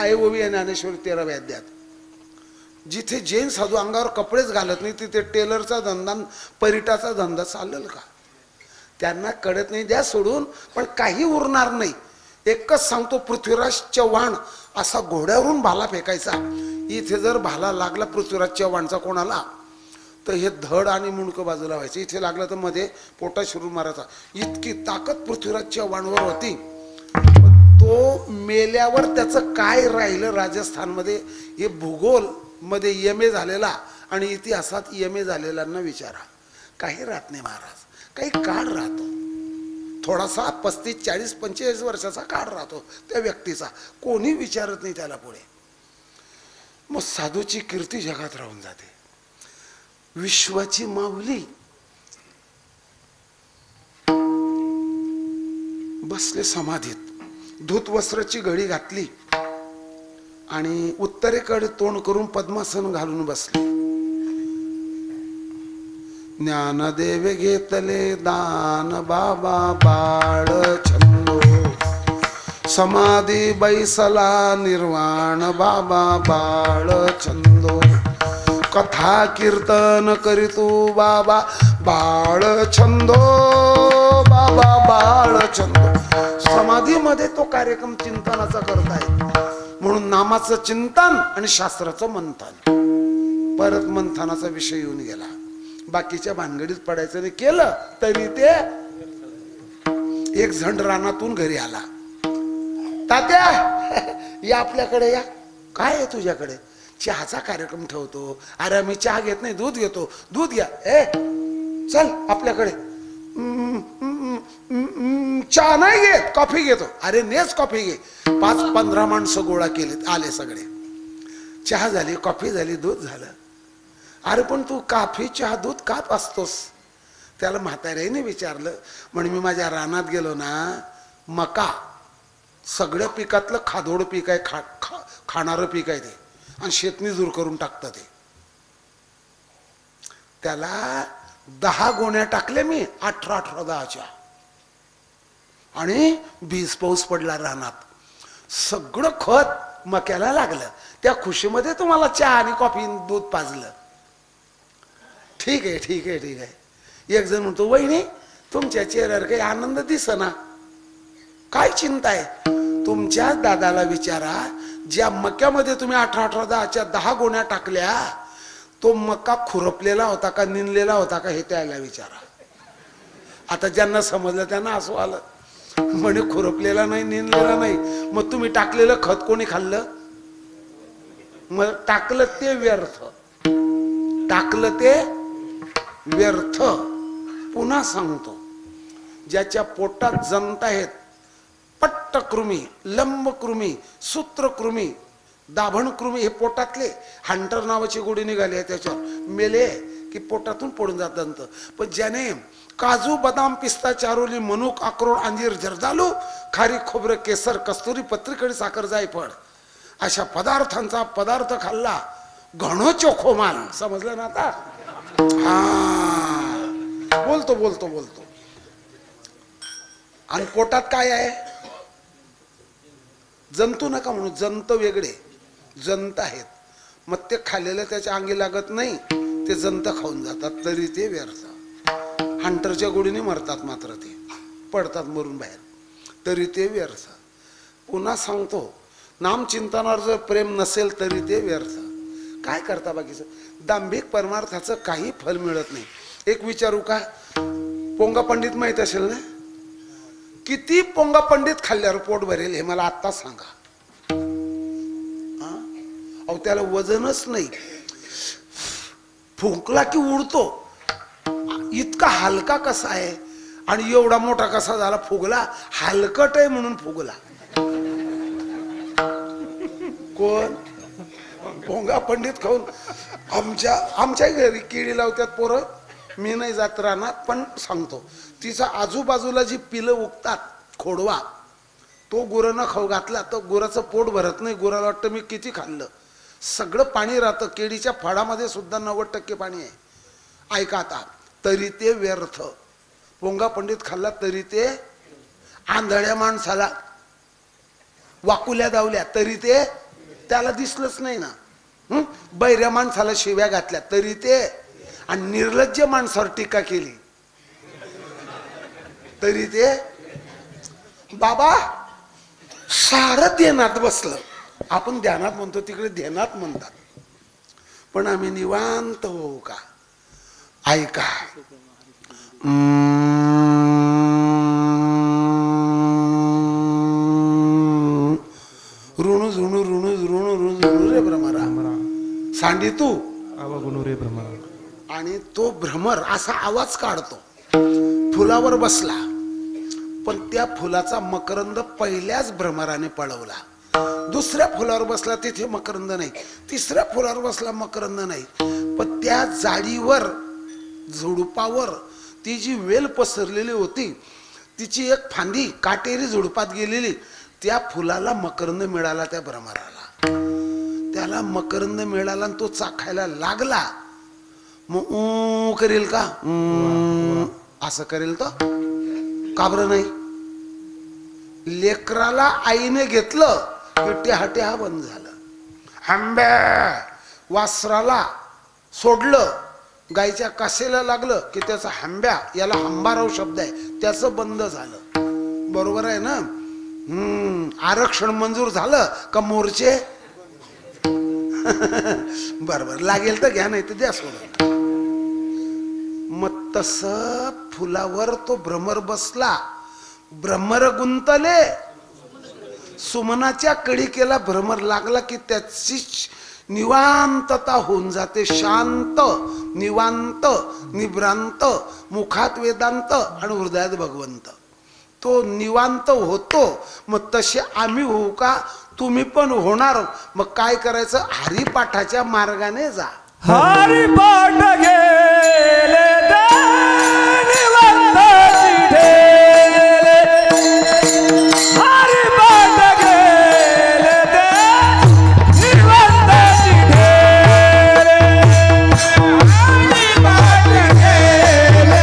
आई ओवी ज्ञानेश्वर 13व्या अध्यायात. जिथे जैन साधू अंगावर कपडेच घालत नाही तिथे टेलरचा धंदा, परिटाचा धंदा चालेल का? त्यांना कळत नाही, द्या सोडून. पण काही उरणार नाही. एकच सांगतो, पृथ्वीराज चव्हाण असा घोड्यावरून भाला फेकायचा. इथे जर भाला लागला पृथ्वीराज चव्हाणचा कोणाला, तर हे धड आणि मुंडकं बाजूला व्हायचं. इथे लागलं तर मध्ये पोटा शिरून मारायचा. इतकी ताकद पृथ्वीराज चव्हाणवर होती. तो मेल्यावर त्याचं काय राहिलं राजस्थानमध्ये, हे भूगोल मध्ये MA झालेला आणि इतिहासात MA झालेल्यांना विचारा. काही राहत नाही महाराज. काही काळ राहतो, थोडासा 35, 40, 45 वर्षाचा काळ राहतो त्या व्यक्तीचा. कोणी विचारत नाही त्याला पुढे. मग साधूची कीर्ती जगात राहून जाते. विश्वाची माऊली बसले समाधीत, धूत वस्त्राची घडी घातली आणि उत्तरेकडे तोंड करून पद्मासन घालून बसले. ज्ञानदेव घेतले दान बाबा बाळ छंदो, समाधी बैसला निर्वाण बाबा बाळ छंदो. कथा कीर्तन करीतू बाबा बाळ छंदो, बाबा बाळ छंदो. समाधीमध्ये तो कार्यक्रम चिंतनाचा करताय. म्हणून नामाचं चिंतन आणि शास्त्राचं मंथन. परत मंथनाचा विषय येऊन गेला. बाकीच्या भानगडीत पडायचं नाही. केलं तरी ते एक जण रानातून घरी आला. तात्या या आपल्याकडे या. काय आहे तुझ्याकडे? चहाचा कार्यक्रम ठेवतो. अरे मी चहा घेत नाही, दूध घेतो. दूध घ्या. ए चल आपल्याकडे. चहा नाही घेत, कॉफी घेतो. अरे नेच कॉफी घे. 5-15 माणसं गोळा केलेत, आले सगळे. चहा झाली, कॉफी झाली, दूध झालं. अरे पण तू कॉफी चहा दूध का पाचतोस? त्याला म्हाताऱ्याने विचारलं. म्हणे मी माझ्या रानात गेलो ना, मका सगळ्या पिकातलं खादोड पीक आहे, खाणारं पीक आहे ते, आणि शेतनी दूर करून टाकतं ते. त्याला 10 गोण्या टाकल्या मी, 18 10च्या, आणि 20 पाऊस पडला रानात. सगळं खत मक्याला लागलं. त्या खुशीमध्ये तुम्हाला चहा आणि कॉफी दूध पाजलं. ठीक आहे ठीक आहे ठीक आहे. एक जण म्हणतो, वहिनी तुमच्या चेहऱ्यावर काही आनंद दिसेना, काय चिंता आहे? तुमच्या दादाला विचारा, ज्या मक्यामध्ये तुम्ही 18 10च्या 10 गोण्या टाकल्या, तो मका खुरपलेला होता का निनलेला होता का हे त्याला विचारा. आता ज्यांना समजलं त्यांना असं आलं. म्हणे खुरपलेला नाही, निनलेला नाही. मग तुम्ही टाकलेलं खत कोणी खाल्लं? मग टाकलं ते व्यर्थ, टाकलं ते व्यर्थ. पुन्हा सांगतो, ज्याच्या पोटात जंत आहेत, पट्टकृमी, लंबकृमी, सूत्रकृमी, दाभणकृमी, हे पोटातले. हंटर नावाची गोडी निघाली आहे, त्याच्यावर मेले की पोटातून पडून जात दंत. पण ज्याने काजू, बदाम, पिस्ता, चारोली, मनुक, अक्रोड, अंजीर, जर्दालू, खारी, खोबरं, केसर, कस्तुरी, पत्रिकडी, साखर, जायफळ अशा पदार्थांचा पदार्थ खाल्ला, घणो चोखो माल. समजलं ना आता? हा, बोलतो बोलतो बोलतो. आणि पोटात काय आहे? जंतू नका म्हणू, जंत वेगळे, जंत आहेत. मग ते खाल्लेलं त्याच्या अंगी लागत नाही, ते जंत खाऊन जातात, तरी ते व्यर्थ. हंटरच्या गोडीने मरतात, मात्र ते पडतात मरून बाहेर, तरी ते व्यर्थ. पुन्हा सांगतो, नामचिंतनावर जर प्रेम नसेल तरी ते व्यर्थ. काय करता बाकीचं? दांभिक परमार्थाचं काही फल मिळत नाही. एक विचारू का? पोंगा पंडित माहित असेल ना? किती पोंगा पंडित खाल्ल्यावर पोट भरेल हे मला आत्ता सांगा. अहो त्याला वजनच नाही, फुंकला की उडतो. इतका हलका कसा आहे आणि एवढा मोठा कसा झाला? फुगला, हलकट आहे म्हणून फुगला. कोण? पोंगा पंडित खाऊन. आमच्या घरी केळी लावतात पोरं, मी नाही जात रानात, पण सांगतो, तिचा आजूबाजूला जी पिलं उगतात, खोडवा, तो गुरांना खाऊ घातला तर गुराचं पोट भरत नाही. गुराला वाटतं मी किती खाल्लं. सगळं पाणी राहतं, केळीच्या फळामध्ये सुद्धा 90% पाणी आहे. ऐका आता, तरी ते व्यर्थ. पोंगा पंडित खाल्ला तरी ते. आंधळ्या माणसाला वाकुल्या दावल्या तरी ते त्याला दिसलंच नाही ना. बैऱ्या माणसाला शिव्या घातल्या तरी ते. आणि निर्लज्ज माणसावर टीका केली तरी ते. बाबा सारं ध्यानात बसलं. आपण ध्यानात म्हणतो, तिकडे ध्यानात म्हणतात. पण आम्ही निवांत होऊ का? ऐका, ऋणू झुणू ऋणू ऋणू ऋणू ऋणू रे भ्रमरा, सांडी तू रे भ्रमरा. आणि तो भ्रमर असा आवाज काढतो. फुलावर बसला, पण त्या फुलाचा मकरंद पहिल्याच भ्रमराने पळवला. दुसऱ्या फुलावर बसला, तिथे मकरंद नाही. तिसऱ्या फुलावर बसला, मकरंद नाही. पण त्या जाडीवर, झुडपावर ती जी वेल पसरलेली होती, तिची एक फांदी काटेरी झुडपात गेलेली, त्या फुलाला मकरंद मिळाला त्या भ्रमराला. त्याला मकरंद मिळाला आणि तो चाखायला लागला. मग करेल का? असं करेल तो? का बरं नाही? लेकराला आईने घेतलं की टेहा बंद झालं. हंब्या वासराला सोडलं, गायच्या कासेला लागलं की त्याचा हंब्या, याला हंबाराव शब्द आहे, त्याचं बंद झालं. बरोबर आहे ना? आरक्षण मंजूर झालं का मोर्चे? बरोबर, लागेल तर घ्या, नाही तर द्या सोडून. मग तसं फुलावर तो भ्रमर बसला. भ्रमर गुंतले, सुमनाच्या कडिकेला भ्रमर लागला की त्याची निवांतता होऊन जाते, शांत, निवांत, निभ्रांत, मुखात वेदांत आणि हृदयात भगवंत. तो निवांत होतो. मग तसे आम्ही होऊ का? तुम्ही पण होणार. मग काय करायचं? हरिपाठाच्या मार्गाने जा.
हरिपाठ गेले निवंताची ठेले, हरिपाठ गेले निवंताची ठेले, हरिपाठ गेले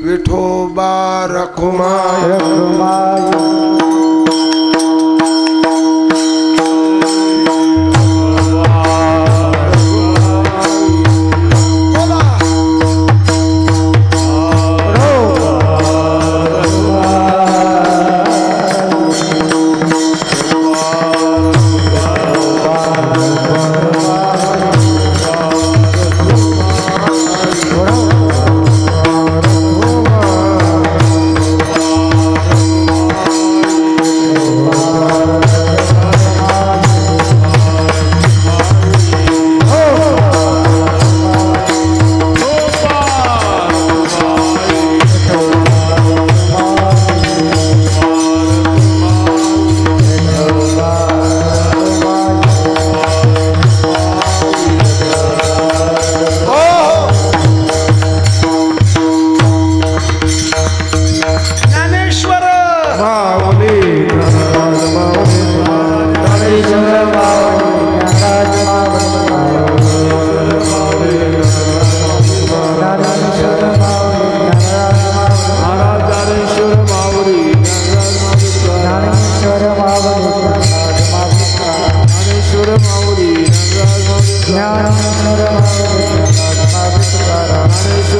विठोबा रखुमाय ज्ञानेश्वर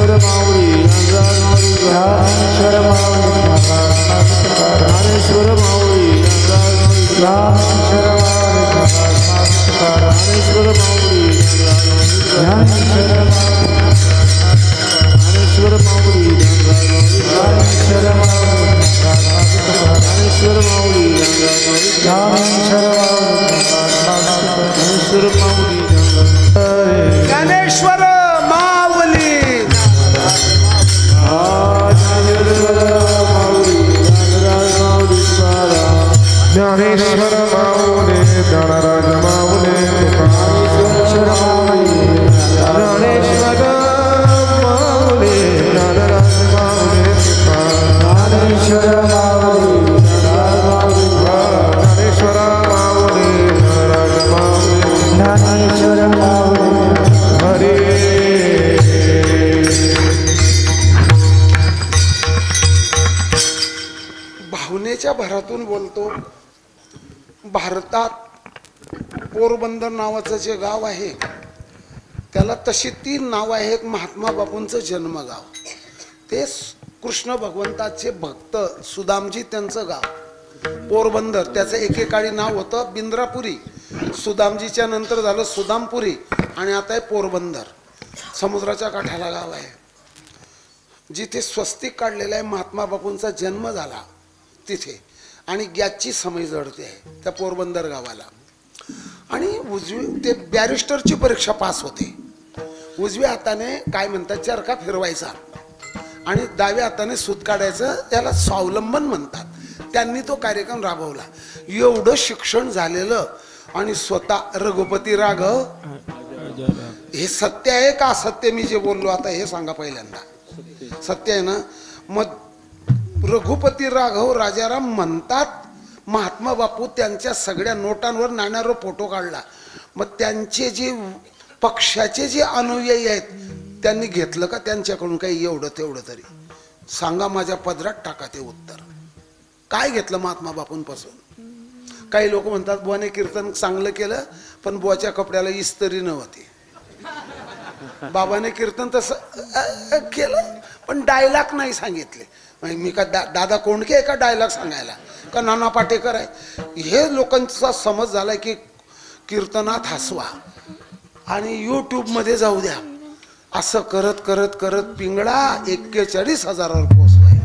माऊली
ज्ञानेश्वर माऊली ज्ञानराज माऊली ज्ञानेश्वर माऊली ज्ञानेश्वर माऊली ज्ञानराज माऊली ज्ञानेश्वर माऊली ज्ञानेश्वर माऊली ज्ञानराज माऊली ज्ञानेश्वर माऊली हरे.
भावनेच्या भरातून बोलतो. भारतात पोरबंदर नावाचं जे गाव आहे त्याला तशी 3 नावं आहेत. महात्मा बापूंचं जन्मगाव, ते कृष्ण भगवंताचे भक्त सुदामजी त्यांचं गाव पोरबंदर. त्याचं एकेकाळी नाव होतं बिंद्रापुरी. सुदामजीच्या नंतर झालं सुदामपुरी आणि आता आहे पोरबंदर. समुद्राच्या काठाला गाव आहे जिथे स्वस्तिक काढलेलं आहे. महात्मा बापूंचा जन्म झाला तिथे. आणि गॅसची समई जडते आहे त्या पोरबंदर गावाला. आणि ते बॅरिस्टरची परीक्षा पास होते. उजव्या हाताने काय म्हणतात चरखा फिरवायचा आणि डाव्या हाताने सूत काढायचं, त्याला स्वावलंबन म्हणतात. त्यांनी तो कार्यक्रम राबवला. एवढं शिक्षण झालेलं आणि स्वतः रघुपती राघव, हे सत्य आहे का असत्य मी जे बोललो आता हे सांगा पहिल्यांदा. सत्य आहे ना? मग रघुपती राघव राजाराम म्हणतात महात्मा बापू त्यांच्या सगळ्या नोटांवर नाण्यावर फोटो काढला. मग त्यांचे जे पक्षाचे जे अनुयायी आहेत त्यांनी घेतलं का त्यांच्याकडून काही एवढं तेवढं तरी? सांगा, माझ्या पदरात टाका ते उत्तर. काय घेतलं महात्मा बापूंपासून? काही लोक म्हणतात बुवाने कीर्तन चांगलं केलं पण बुवाच्या कपड्याला इस्त्री नव्हती. बाबाने कीर्तन तसं केलं पण डायलॉग नाही सांगितले. मी का दादा कोंडके आहे का डायलॉग सांगायला, का नाना पाटेकर आहे? हे लोकांचा समज झालाय की कीर्तनात हसवा आणि यूट्यूबमध्ये जाऊ द्या. असं करत करत करत पिंगळा 41,000वर पोहोचलाय.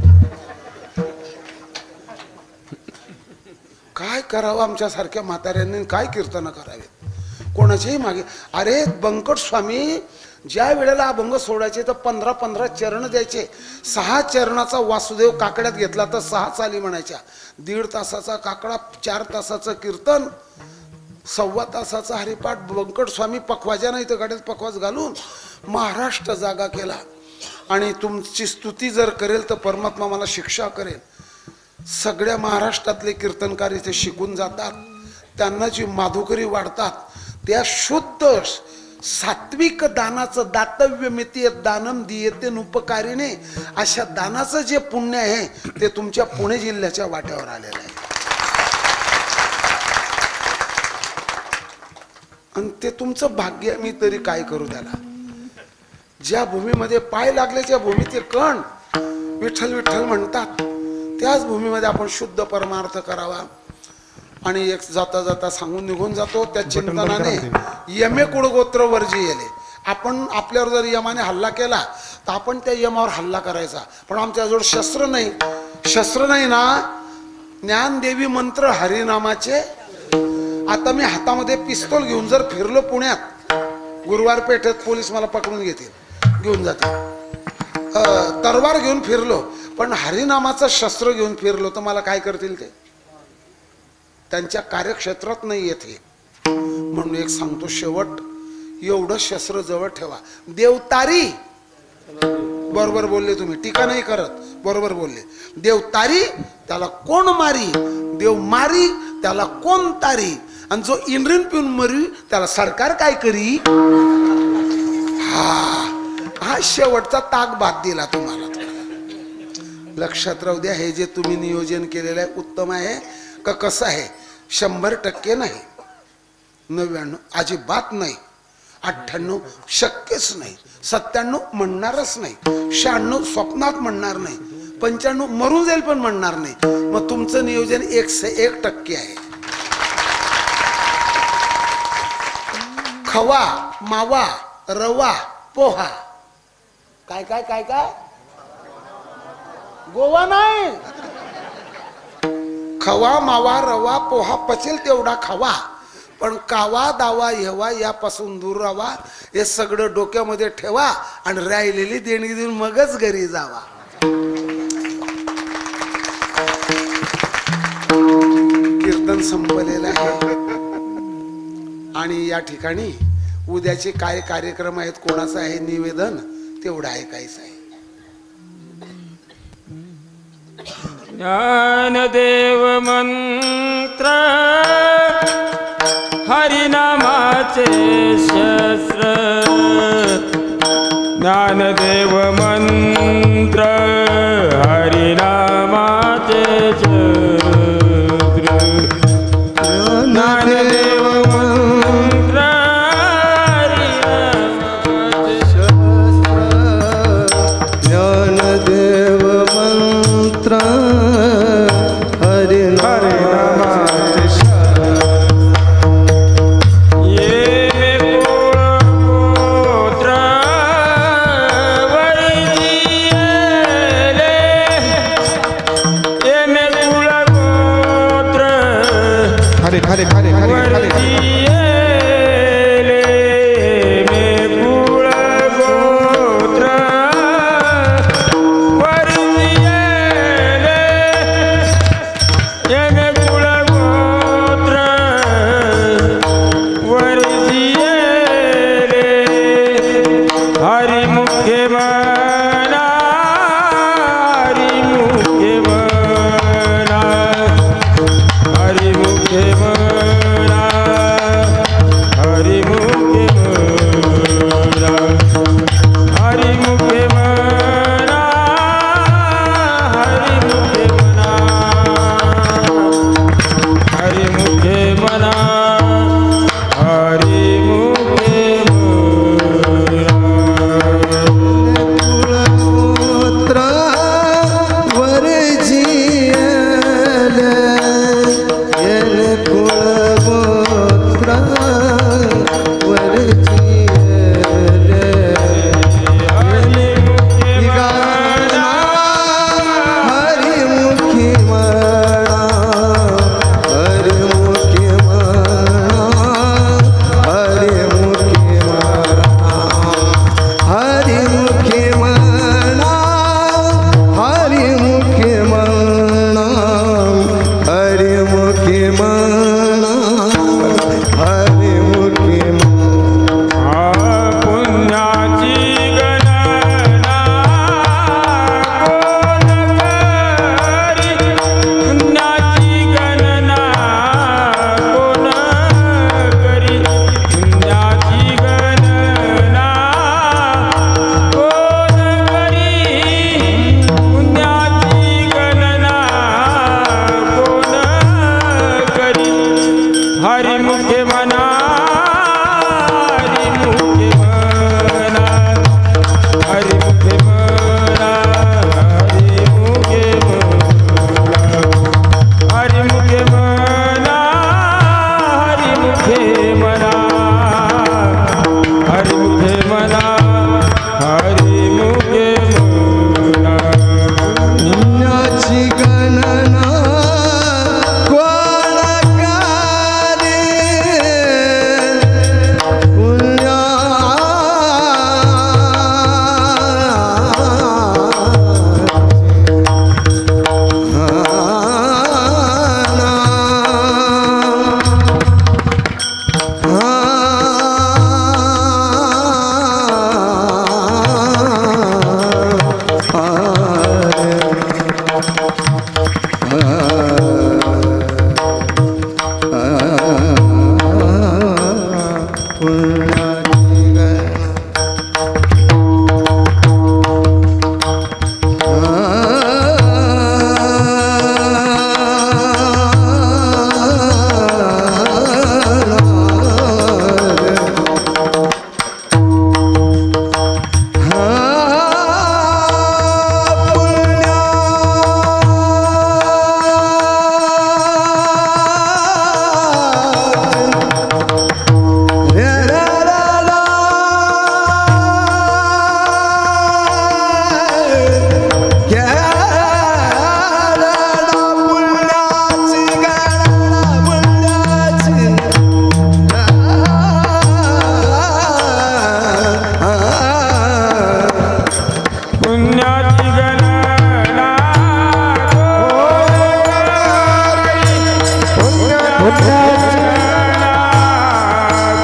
काय करावं आमच्यासारख्या म्हाताऱ्यांनी? काय कीर्तन करावेत कोणाच्याही मागे? अरे बंकट स्वामी ज्या वेळेला अभंग सोडायचे तर 15-15 चरण द्यायचे. 6 चरणाचा वासुदेव काकड्यात घेतला तर 6 चाली म्हणायच्या. 1.5 तासाचा काकडा, 4 तासाचं कीर्तन, 1.25 तासाचा हरिपाठ. बंकट स्वामी पखवाजा नाही तर गाड्यात पखवाज घालून महाराष्ट्र जागा केला. आणि तुमची स्तुती जर करेल तर परमात्मा मला शिक्षा करेल. सगळ्या महाराष्ट्रातले कीर्तनकार इथे शिकून जातात. त्यांना जी माधुकरी वाढतात त्या शुद्ध सात्विक दानाचं दातव्य मिती दानम दियते उपकारीने, अशा दानाचं जे पुण्य आहे ते तुमच्या पुणे जिल्ह्याच्या वाट्यावर आलेलं आहे. आणि ते तुमचं भाग्य. मी तरी काय करू त्याला? ज्या भूमीमध्ये पाय लागले त्या भूमीचे कण विठ्ठल विठ्ठल म्हणतात, त्याच भूमीमध्ये आपण शुद्ध परमार्थ करावा. आणि एक जाता जाता सांगून निघून जातो त्या चिंतनाने यमे कुळगोत्र वर्जी येले. आपण आपल्यावर जर यमाने हल्ला केला तर आपण त्या यमावर हल्ला करायचा. पण आमच्याजवळ शस्त्र नाही. शस्त्र नाही ना? ज्ञानदेवी मंत्र हरिनामाचे. आता मी हातामध्ये पिस्तूल घेऊन जर फिरलो पुण्यात, गुरुवार पेठेत पोलीस मला पकडून घेतील, घेऊन जातील. तलवार घेऊन फिरलो पण हरिनामाचं शस्त्र घेऊन फिरलो तर मला काय करतील ते? त्यांच्या कार्यक्षेत्रात नाही येते. म्हणून एक सांगतो शेवट, एवढं शस्त्र जवळ ठेवा. देवतारी, बरोबर बोलले तुम्ही, टीका नाही करत, बरोबर बोलले. देवतारी त्याला कोण मारी, देव मारी त्याला कोण तारी, आणि जो इंद्रिन पिऊन मरी त्याला सरकार काय करी. हा शेवटचा ताक बाद दिला तुम्हाला. लक्षात राहू द्या, हे जे तुम्ही नियोजन केलेलं आहे उत्तम आहे का कसं आहे? 100% नाही, 99 अजिबात नाही, 98 शक्यच नाही, 97 म्हणणारच नाही, 96 स्वप्नात म्हणणार नाही, 95 मरून जाईल पण म्हणणार नाही. मग तुमचं नियोजन 101% आहे. खवा, मावा, रवा, पोहा, काय काय काय काय, गोवा नाही. खवा, मावा, रवा, पोहा पचेल तेवढा खावा, पण कावा दावा हेवा यापासून दूर राहावा. हे सगळं डोक्यामध्ये ठेवा आणि राहिलेली देणगी देऊन मगच घरी जावा. कीर्तन संपलेलं आहे आणि या ठिकाणी उद्याचे काय कार्यक्रम आहेत, कोणाचं आहे निवेदन, तेवढं ऐकायचं आहे.
ज्ञानदेव मंत्र हरिनामाचे शस्त्र, ज्ञानदेव मंत्र हरिनामाचे शस्त्र, ज्ञानदेव मंत्र हरिनामाचे शस्त्र,
ज्ञानदेव मंत्र हरिनामाचे
ये मे कुळगोत्र वर्जिले, ये मे कुळगोत्र
खाली खाली खाली खाली खाली
वर्जियेले मे कुळ गोत्र वर्जियेले मे कुळ गोत्र वर्जियेले हरि मुखे मना हरि मुखे मना हरि मुखे मना हरि मुखे मना हरि मुखे मना हरि मुखे मना हरि मुखे मना हरि मुखे
कुळगोत्र वर्जियल येन कुळगोत्र वर्जियल गाना हरिमुखी म्हणा हरिमुखी म्हणा हरिमुखी म्हणा हरिमुखी म्हणा हरिमुखी म्हणा हरिमुखी म्हणा हरिमुखी म्हणा
पुण्याची गणना कोण करी पुण्याची गणना कोण करी पुण्याची गणना कोण करी पुण्याची गणना कोण करी हरिमुखे मना हरिमुखे मना हरिमुखे मना हरिमुखे मना हरिमुखे मना हरिमुखे मना हरिमुखे मना हरिमुखे मना
पुण्याची गणना कोण करे पुण्या
पुण्याची गणना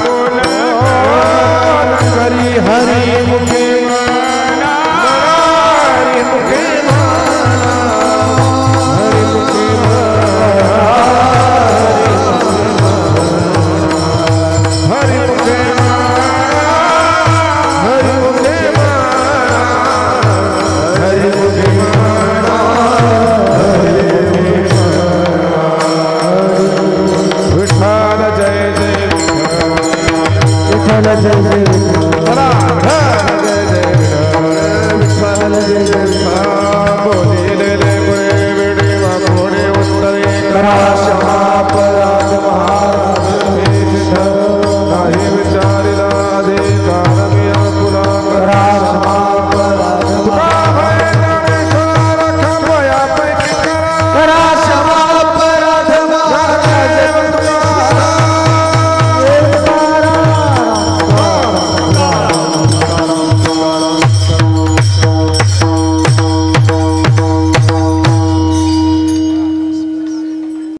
कोण
हरी हरी मुखे मना हरी मुखे मना हरी मुखे हरी मुखे हरी मुखे हरी मुखे
विठ्ठल जय जय
विठ्ठल जय जय
चला विठ्ठल जय जय
विठ्ठल जय जय
बोलिले गुळे वेडे वा घोडे उत्तरे
करा